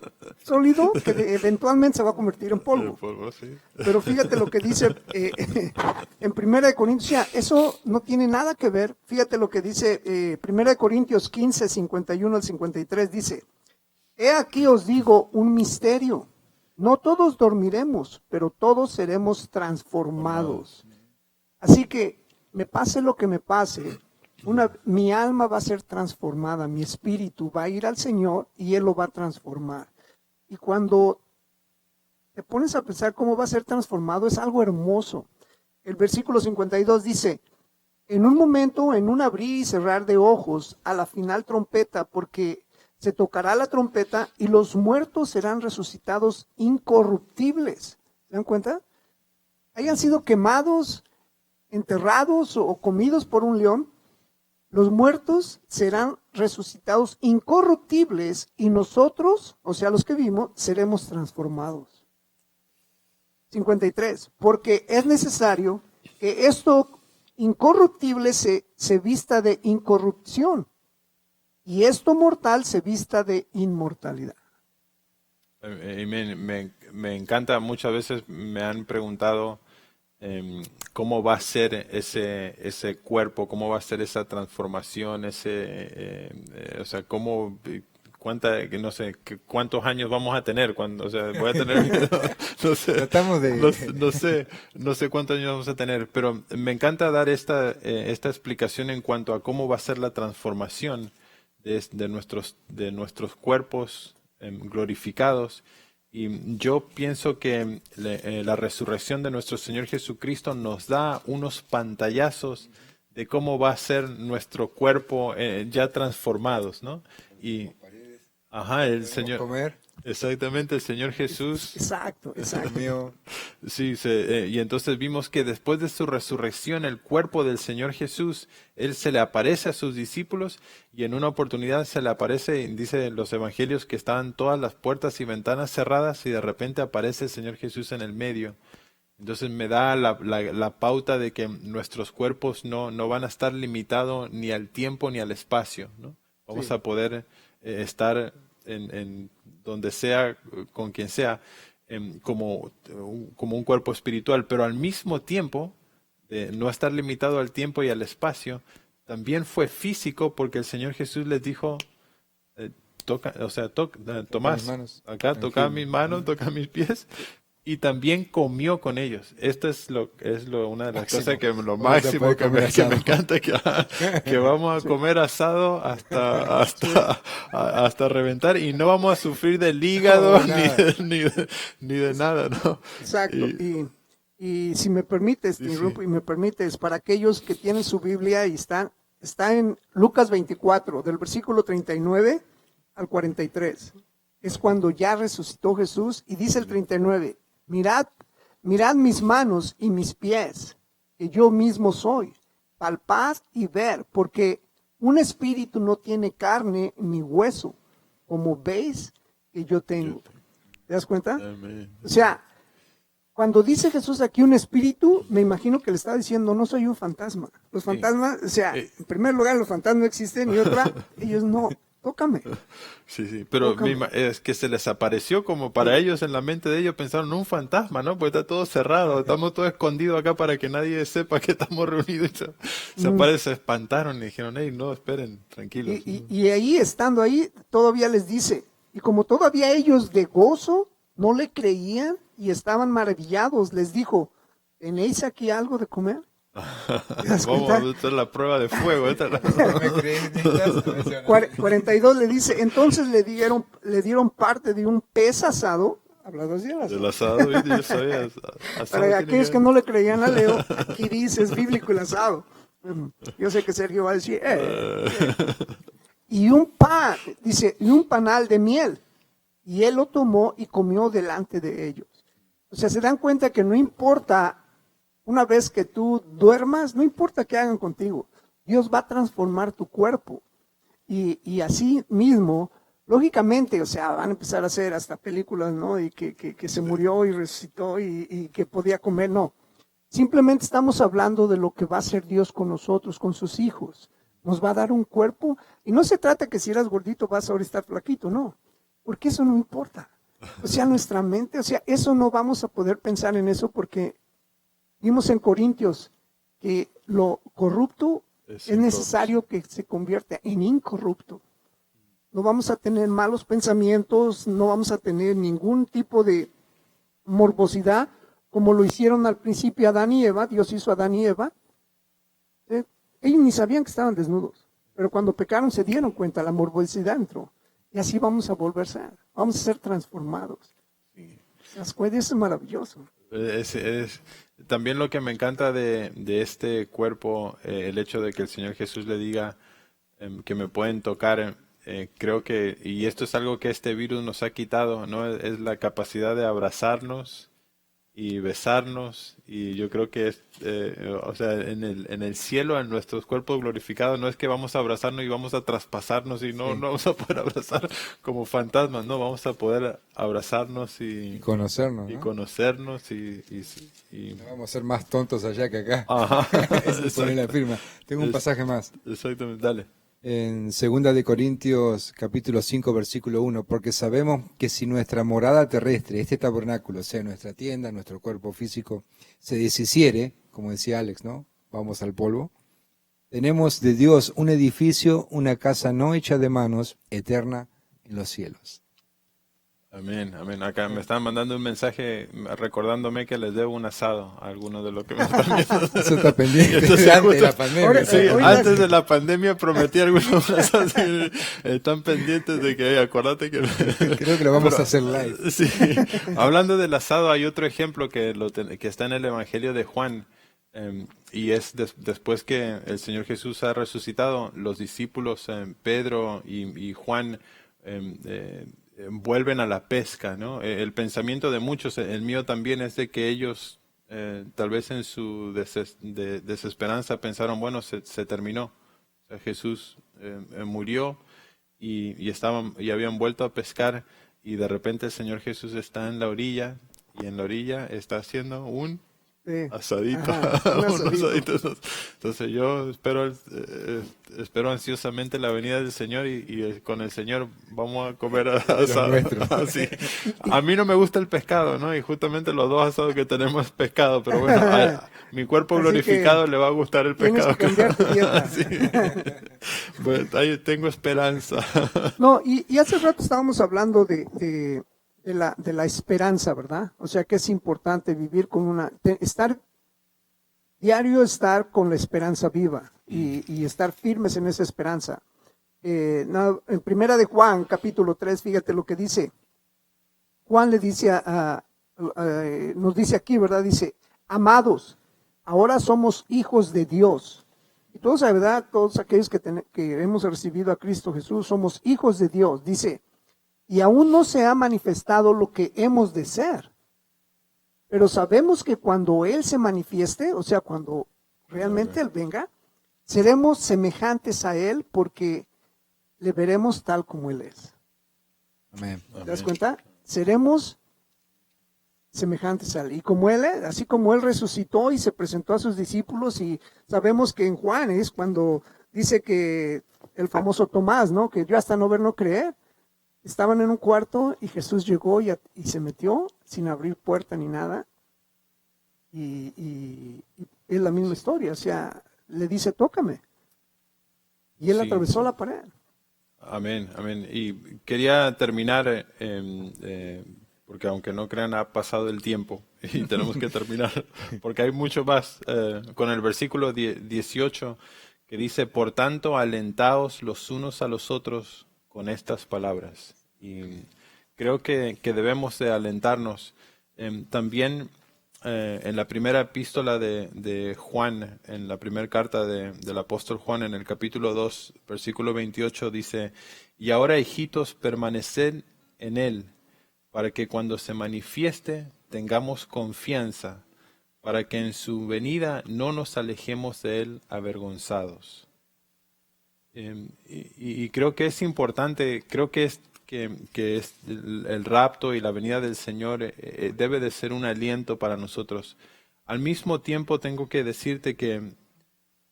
sólido que eventualmente se va a convertir en En polvo. polvo, sí. Pero fíjate lo que dice en 1 Corintios, ya, eso no tiene nada que ver. Fíjate lo que dice 1 Corintios 15, 51 al 53, dice, he aquí os digo un misterio, no todos dormiremos, pero todos seremos transformados. Así que me pase lo que me pase, mi alma va a ser transformada, mi espíritu va a ir al Señor y Él lo va a transformar. Y cuando te pones a pensar cómo va a ser transformado, es algo hermoso. El versículo 52 dice, en un momento, en un abrir y cerrar de ojos, a la final trompeta, porque se tocará la trompeta y los muertos serán resucitados incorruptibles. ¿Se dan cuenta? Hayan sido quemados, enterrados o comidos por un león, los muertos serán resucitados incorruptibles y nosotros, o sea, los que vimos, seremos transformados. 53. Porque es necesario que esto incorruptible se vista de incorrupción y esto mortal se vista de inmortalidad. Y me encanta, muchas veces me han preguntado cómo va a ser ese cuerpo, cómo va a ser esa transformación, o sea, cómo, que no sé, cuántos años vamos a tener cuando, o sea, voy a tener, no sé, Tratamos de... no sé cuántos años vamos a tener, pero me encanta dar esta explicación en cuanto a cómo va a ser la transformación de nuestros cuerpos glorificados. Y yo pienso que la resurrección de nuestro Señor Jesucristo nos da unos pantallazos de cómo va a ser nuestro cuerpo ya transformados, ¿no? Y el Señor, comer. exactamente, el Señor Jesús. Exacto, exacto. Mío. Sí, y entonces vimos que después de su resurrección, el cuerpo del Señor Jesús, Él se le aparece a sus discípulos y en una oportunidad se le aparece, dice los evangelios, que estaban todas las puertas y ventanas cerradas y de repente aparece el Señor Jesús en el medio. Entonces me da la pauta de que nuestros cuerpos no van a estar limitados ni al tiempo ni al espacio, ¿no? Vamos a poder estar en donde sea, con quien sea, como un cuerpo espiritual, pero al mismo tiempo, de no estar limitado al tiempo y al espacio, también fue físico porque el Señor Jesús les dijo, Tomás, acá toca mis manos, toca mis pies, y también comió con ellos. Esto es una de las cosas que lo máximo que me encanta, que vamos a comer asado hasta reventar y no vamos a sufrir del hígado ni de nada, ¿no? Exacto. Y si me permites, te interrumpo y me permites, para aquellos que tienen su Biblia y está en Lucas 24, del versículo 39 al 43. Es cuando ya resucitó Jesús y dice el 39, mirad mis manos y mis pies, que yo mismo soy, palpad y ver, porque un espíritu no tiene carne ni hueso, como veis que yo tengo. ¿Te das cuenta? Amén. O sea, cuando dice Jesús aquí un espíritu, me imagino que le está diciendo, no soy un fantasma. Los fantasmas, o sea, en primer lugar, los fantasmas no existen, y otra, ellos no, tócame. Sí, pero es que se les apareció como para ellos, en la mente de ellos, pensaron, un fantasma, ¿no? Pues está todo cerrado, estamos todos escondidos acá para que nadie sepa que estamos reunidos. Se espantaron y dijeron, hey, no, esperen, tranquilos. Y ahí, estando ahí, todavía les dice, y como todavía ellos de gozo no le creían y estaban maravillados, les dijo, ¿tenéis aquí algo de comer? Vamos a hacer la prueba de fuego. 42 le dice, entonces le dieron parte de un pez asado, hablando así del asado, yo sabía, para aquellos que no le creían a Leo, aquí dice, es bíblico el asado. Yo sé que Sergio va a decir, y un pan, dice, y un panal de miel. Y él lo tomó y comió delante de ellos. O sea, se dan cuenta que no importa, una vez que tú duermas, no importa qué hagan contigo, Dios va a transformar tu cuerpo. Y así mismo, lógicamente, o sea, van a empezar a hacer hasta películas, ¿no? Y que se murió y resucitó y que podía comer, no. Simplemente estamos hablando de lo que va a hacer Dios con nosotros, con sus hijos. Nos va a dar un cuerpo, y no se trata que si eras gordito vas a ahora estar flaquito, no. Porque eso no importa. O sea, nuestra mente, o sea, eso no vamos a poder pensar en eso porque vimos en Corintios que lo corrupto es necesario que se convierta en incorrupto. No vamos a tener malos pensamientos, no vamos a tener ningún tipo de morbosidad como lo hicieron al principio Adán y Eva. Dios hizo a Adán y Eva. Ellos ni sabían que estaban desnudos, pero cuando pecaron se dieron cuenta, la morbosidad entró. Y así vamos a volver a ser, vamos a ser transformados. Eso es maravilloso. También lo que me encanta de este cuerpo, el hecho de que el Señor Jesús le diga que me pueden tocar, creo que, y esto es algo que este virus nos ha quitado, ¿no? Es la capacidad de abrazarnos y besarnos, y yo creo que o sea, en el cielo, en nuestros cuerpos glorificados, no es que vamos a abrazarnos y vamos a traspasarnos y no vamos a poder abrazar como fantasmas, no, vamos a poder abrazarnos y conocernos, y ¿no? conocernos y no vamos a ser más tontos allá que acá. Ajá. Eso pone la firma. Tengo un pasaje más. Exactamente, dale. En 2 de Corintios capítulo 5 versículo 1, porque sabemos que si nuestra morada terrestre, este tabernáculo, o sea, nuestra tienda, nuestro cuerpo físico, se deshiciere, como decía Alex, ¿no? Vamos al polvo. Tenemos de Dios un edificio, una casa no hecha de manos, eterna en los cielos. Amén, amén. Acá me están mandando un mensaje recordándome que les debo un asado a algunos de los que me están viendo. Eso está pendiente. Entonces, Antes de la justo- pandemia. Ahora- Sí, Oiga, antes de la pandemia prometí algunos asados y están pendientes de que, acordate que... Creo que lo vamos a hacer live. Sí, hablando del asado, hay otro ejemplo que está en el Evangelio de Juan, y es después que el Señor Jesús ha resucitado, los discípulos Pedro y Juan vuelven a la pesca, ¿no? El pensamiento de muchos, el mío también, es de que ellos tal vez en su desesperanza pensaron, bueno, se terminó. O sea, Jesús murió y habían vuelto a pescar, y de repente el Señor Jesús está en la orilla, y en la orilla está haciendo un Sí. asadito. Ajá, un Un asadito. asadito. Entonces yo espero ansiosamente la venida del Señor, y con el Señor vamos a comer asado. nuestro. Así. A mí no me gusta el pescado, ¿no? Y justamente los dos asados que tenemos es pescado, pero bueno, mi cuerpo Así glorificado que le va a gustar el tienes pescado. que cambiar tu dieta. Sí. Bueno, ahí tengo esperanza. No, y hace rato estábamos hablando de la esperanza, ¿verdad? O sea que es importante vivir con estar con la esperanza viva y estar firmes en esa esperanza. En primera de Juan, capítulo 3, fíjate lo que dice. Juan le dice nos dice aquí, ¿verdad? Dice, amados, ahora somos hijos de Dios. Y todos, la verdad, todos aquellos que hemos recibido a Cristo Jesús, somos hijos de Dios. Dice, y aún no se ha manifestado lo que hemos de ser. Pero sabemos que cuando Él se manifieste, o sea, cuando realmente Él venga, seremos semejantes a Él porque le veremos tal como Él es. Amén. ¿Te das cuenta? Seremos semejantes a Él. Y como Él, así como Él resucitó y se presentó a sus discípulos, y sabemos que en Juan es cuando dice que el famoso Tomás, ¿no? Que yo hasta no ver, no creer. Estaban en un cuarto y Jesús llegó y se metió sin abrir puerta ni nada. Y es la misma historia, o sea, le dice, tócame. Y él Sí. atravesó la pared. Amén, amén. Y quería terminar, porque aunque no crean, ha pasado el tiempo y tenemos que terminar, porque hay mucho más, con el versículo 18 que dice, por tanto, alentaos los unos a los otros con estas palabras. Y creo que debemos de alentarnos. También en la primera epístola de Juan, en la primera carta del apóstol Juan, en el capítulo 2, versículo 28, dice, y ahora, hijitos, permaneced en él, para que cuando se manifieste tengamos confianza, para que en su venida no nos alejemos de él avergonzados. Y creo que es importante, creo que es el rapto y la venida del Señor debe de ser un aliento para nosotros. Al mismo tiempo tengo que decirte que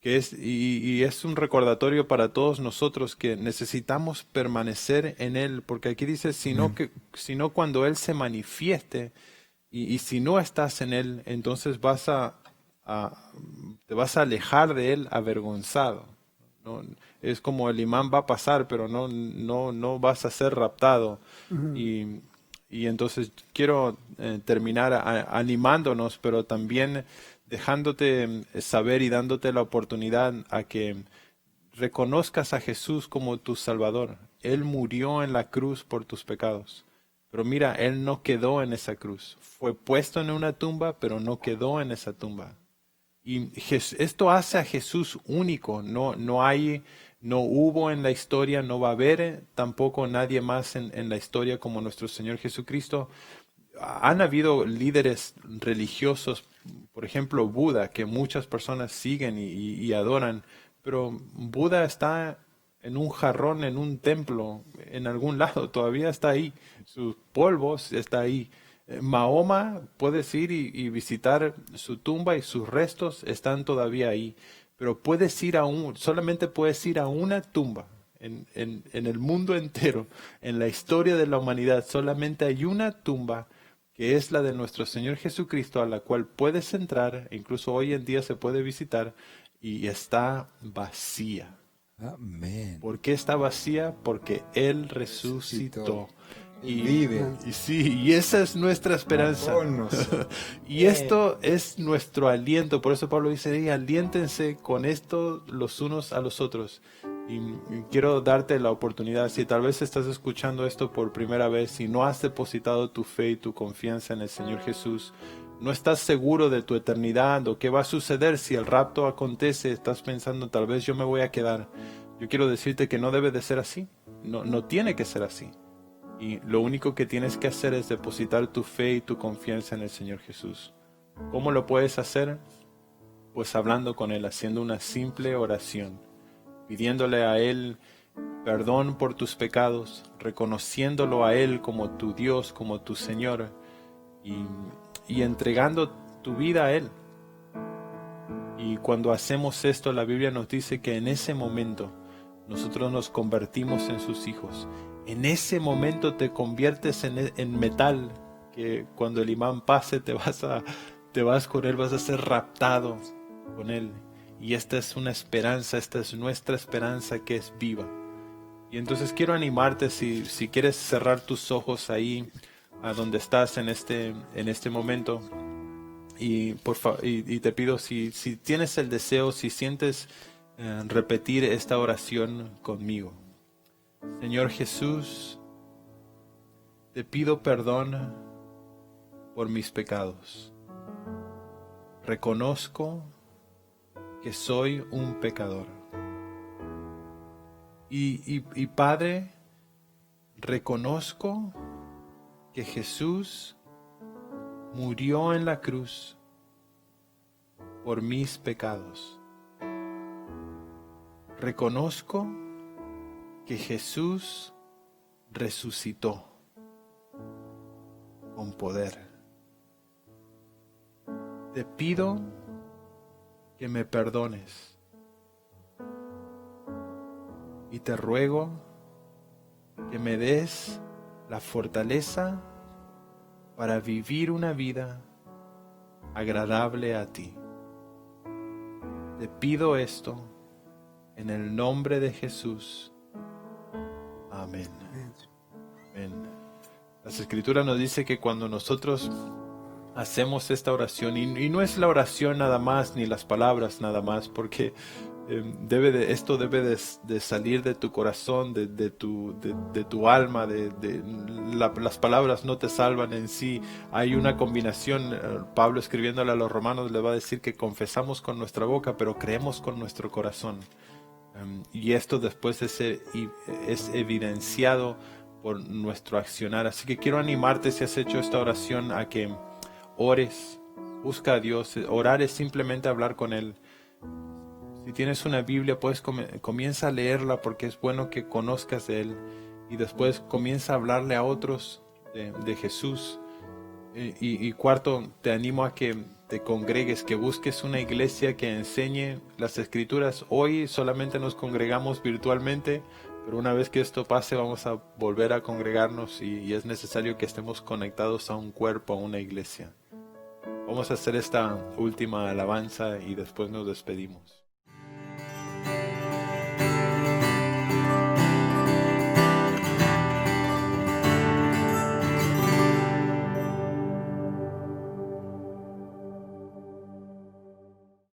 es un recordatorio para todos nosotros que necesitamos permanecer en Él, porque aquí dice, sino cuando Él se manifieste, y si no estás en Él, entonces te vas a alejar de Él avergonzado. ¿No? Es como el imán va a pasar, pero no vas a ser raptado. Y entonces quiero terminar animándonos, pero también dejándote saber y dándote la oportunidad a que reconozcas a Jesús como tu Salvador. Él murió en la cruz por tus pecados. Pero mira, Él no quedó en esa cruz. Fue puesto en una tumba, pero no quedó en esa tumba. Y esto hace a Jesús único. No hubo en la historia, no va a haber tampoco nadie más en la historia como nuestro Señor Jesucristo. Han habido líderes religiosos, por ejemplo Buda, que muchas personas siguen y adoran, pero Buda está en un jarrón, en un templo, en algún lado, todavía está ahí. Sus polvos está ahí. Mahoma, puedes ir y visitar su tumba y sus restos están todavía ahí, pero solamente puedes ir a una tumba en el mundo entero, en la historia de la humanidad, solamente hay una tumba que es la de nuestro Señor Jesucristo, a la cual puedes entrar, incluso hoy en día se puede visitar, y está vacía. Amén. ¿Por qué está vacía? Porque Él resucitó. Él vive. Y sí, y esa es nuestra esperanza. Con nosotros. Y esto es nuestro aliento. Por eso Pablo dice, "Hey, aliéntense con esto los unos a los otros". Y quiero darte la oportunidad, si tal vez estás escuchando esto por primera vez y no has depositado tu fe y tu confianza en el Señor Jesús, no estás seguro de tu eternidad o qué va a suceder si el rapto acontece, estás pensando tal vez yo me voy a quedar. Yo quiero decirte que no debe de ser así, no tiene que ser así. Y lo único que tienes que hacer es depositar tu fe y tu confianza en el Señor Jesús. ¿Cómo lo puedes hacer? Pues hablando con Él, haciendo una simple oración, pidiéndole a Él perdón por tus pecados, reconociéndolo a Él como tu Dios, como tu Señor, y entregando tu vida a Él. Y cuando hacemos esto, la Biblia nos dice que en ese momento nosotros nos convertimos en sus hijos. En ese momento te conviertes en metal, que cuando el imán pase te vas con él, vas a ser raptado con él. Y esta es una esperanza, esta es nuestra esperanza que es viva. Y entonces quiero animarte, si quieres cerrar tus ojos ahí, a donde estás en este momento. Y te pido, si tienes el deseo, si sientes repetir esta oración conmigo. Señor Jesús, te pido perdón por mis pecados. Reconozco que soy un pecador. Y Padre, reconozco que Jesús murió en la cruz por mis pecados. Reconozco que Jesús resucitó con poder. Te pido que me perdones y te ruego que me des la fortaleza para vivir una vida agradable a ti. Te pido esto en el nombre de Jesús. Amén. Amén. Las Escrituras nos dice que cuando nosotros hacemos esta oración, y no es la oración nada más, ni las palabras nada más, porque esto debe de salir de tu corazón, de tu alma, las palabras no te salvan en sí. Hay una combinación. Pablo, escribiéndole a los romanos, le va a decir que confesamos con nuestra boca, pero creemos con nuestro corazón. Y esto después es evidenciado por nuestro accionar. Así que quiero animarte, si has hecho esta oración, a que ores, busca a Dios. Orar es simplemente hablar con Él. Si tienes una Biblia, pues comienza a leerla, porque es bueno que conozcas de Él, y después comienza a hablarle a otros de Jesús. Y cuarto, te animo a que te congregues, que busques una iglesia que enseñe las Escrituras. Hoy solamente nos congregamos virtualmente, pero una vez que esto pase vamos a volver a congregarnos, y es necesario que estemos conectados a un cuerpo, a una iglesia. Vamos a hacer esta última alabanza y después nos despedimos.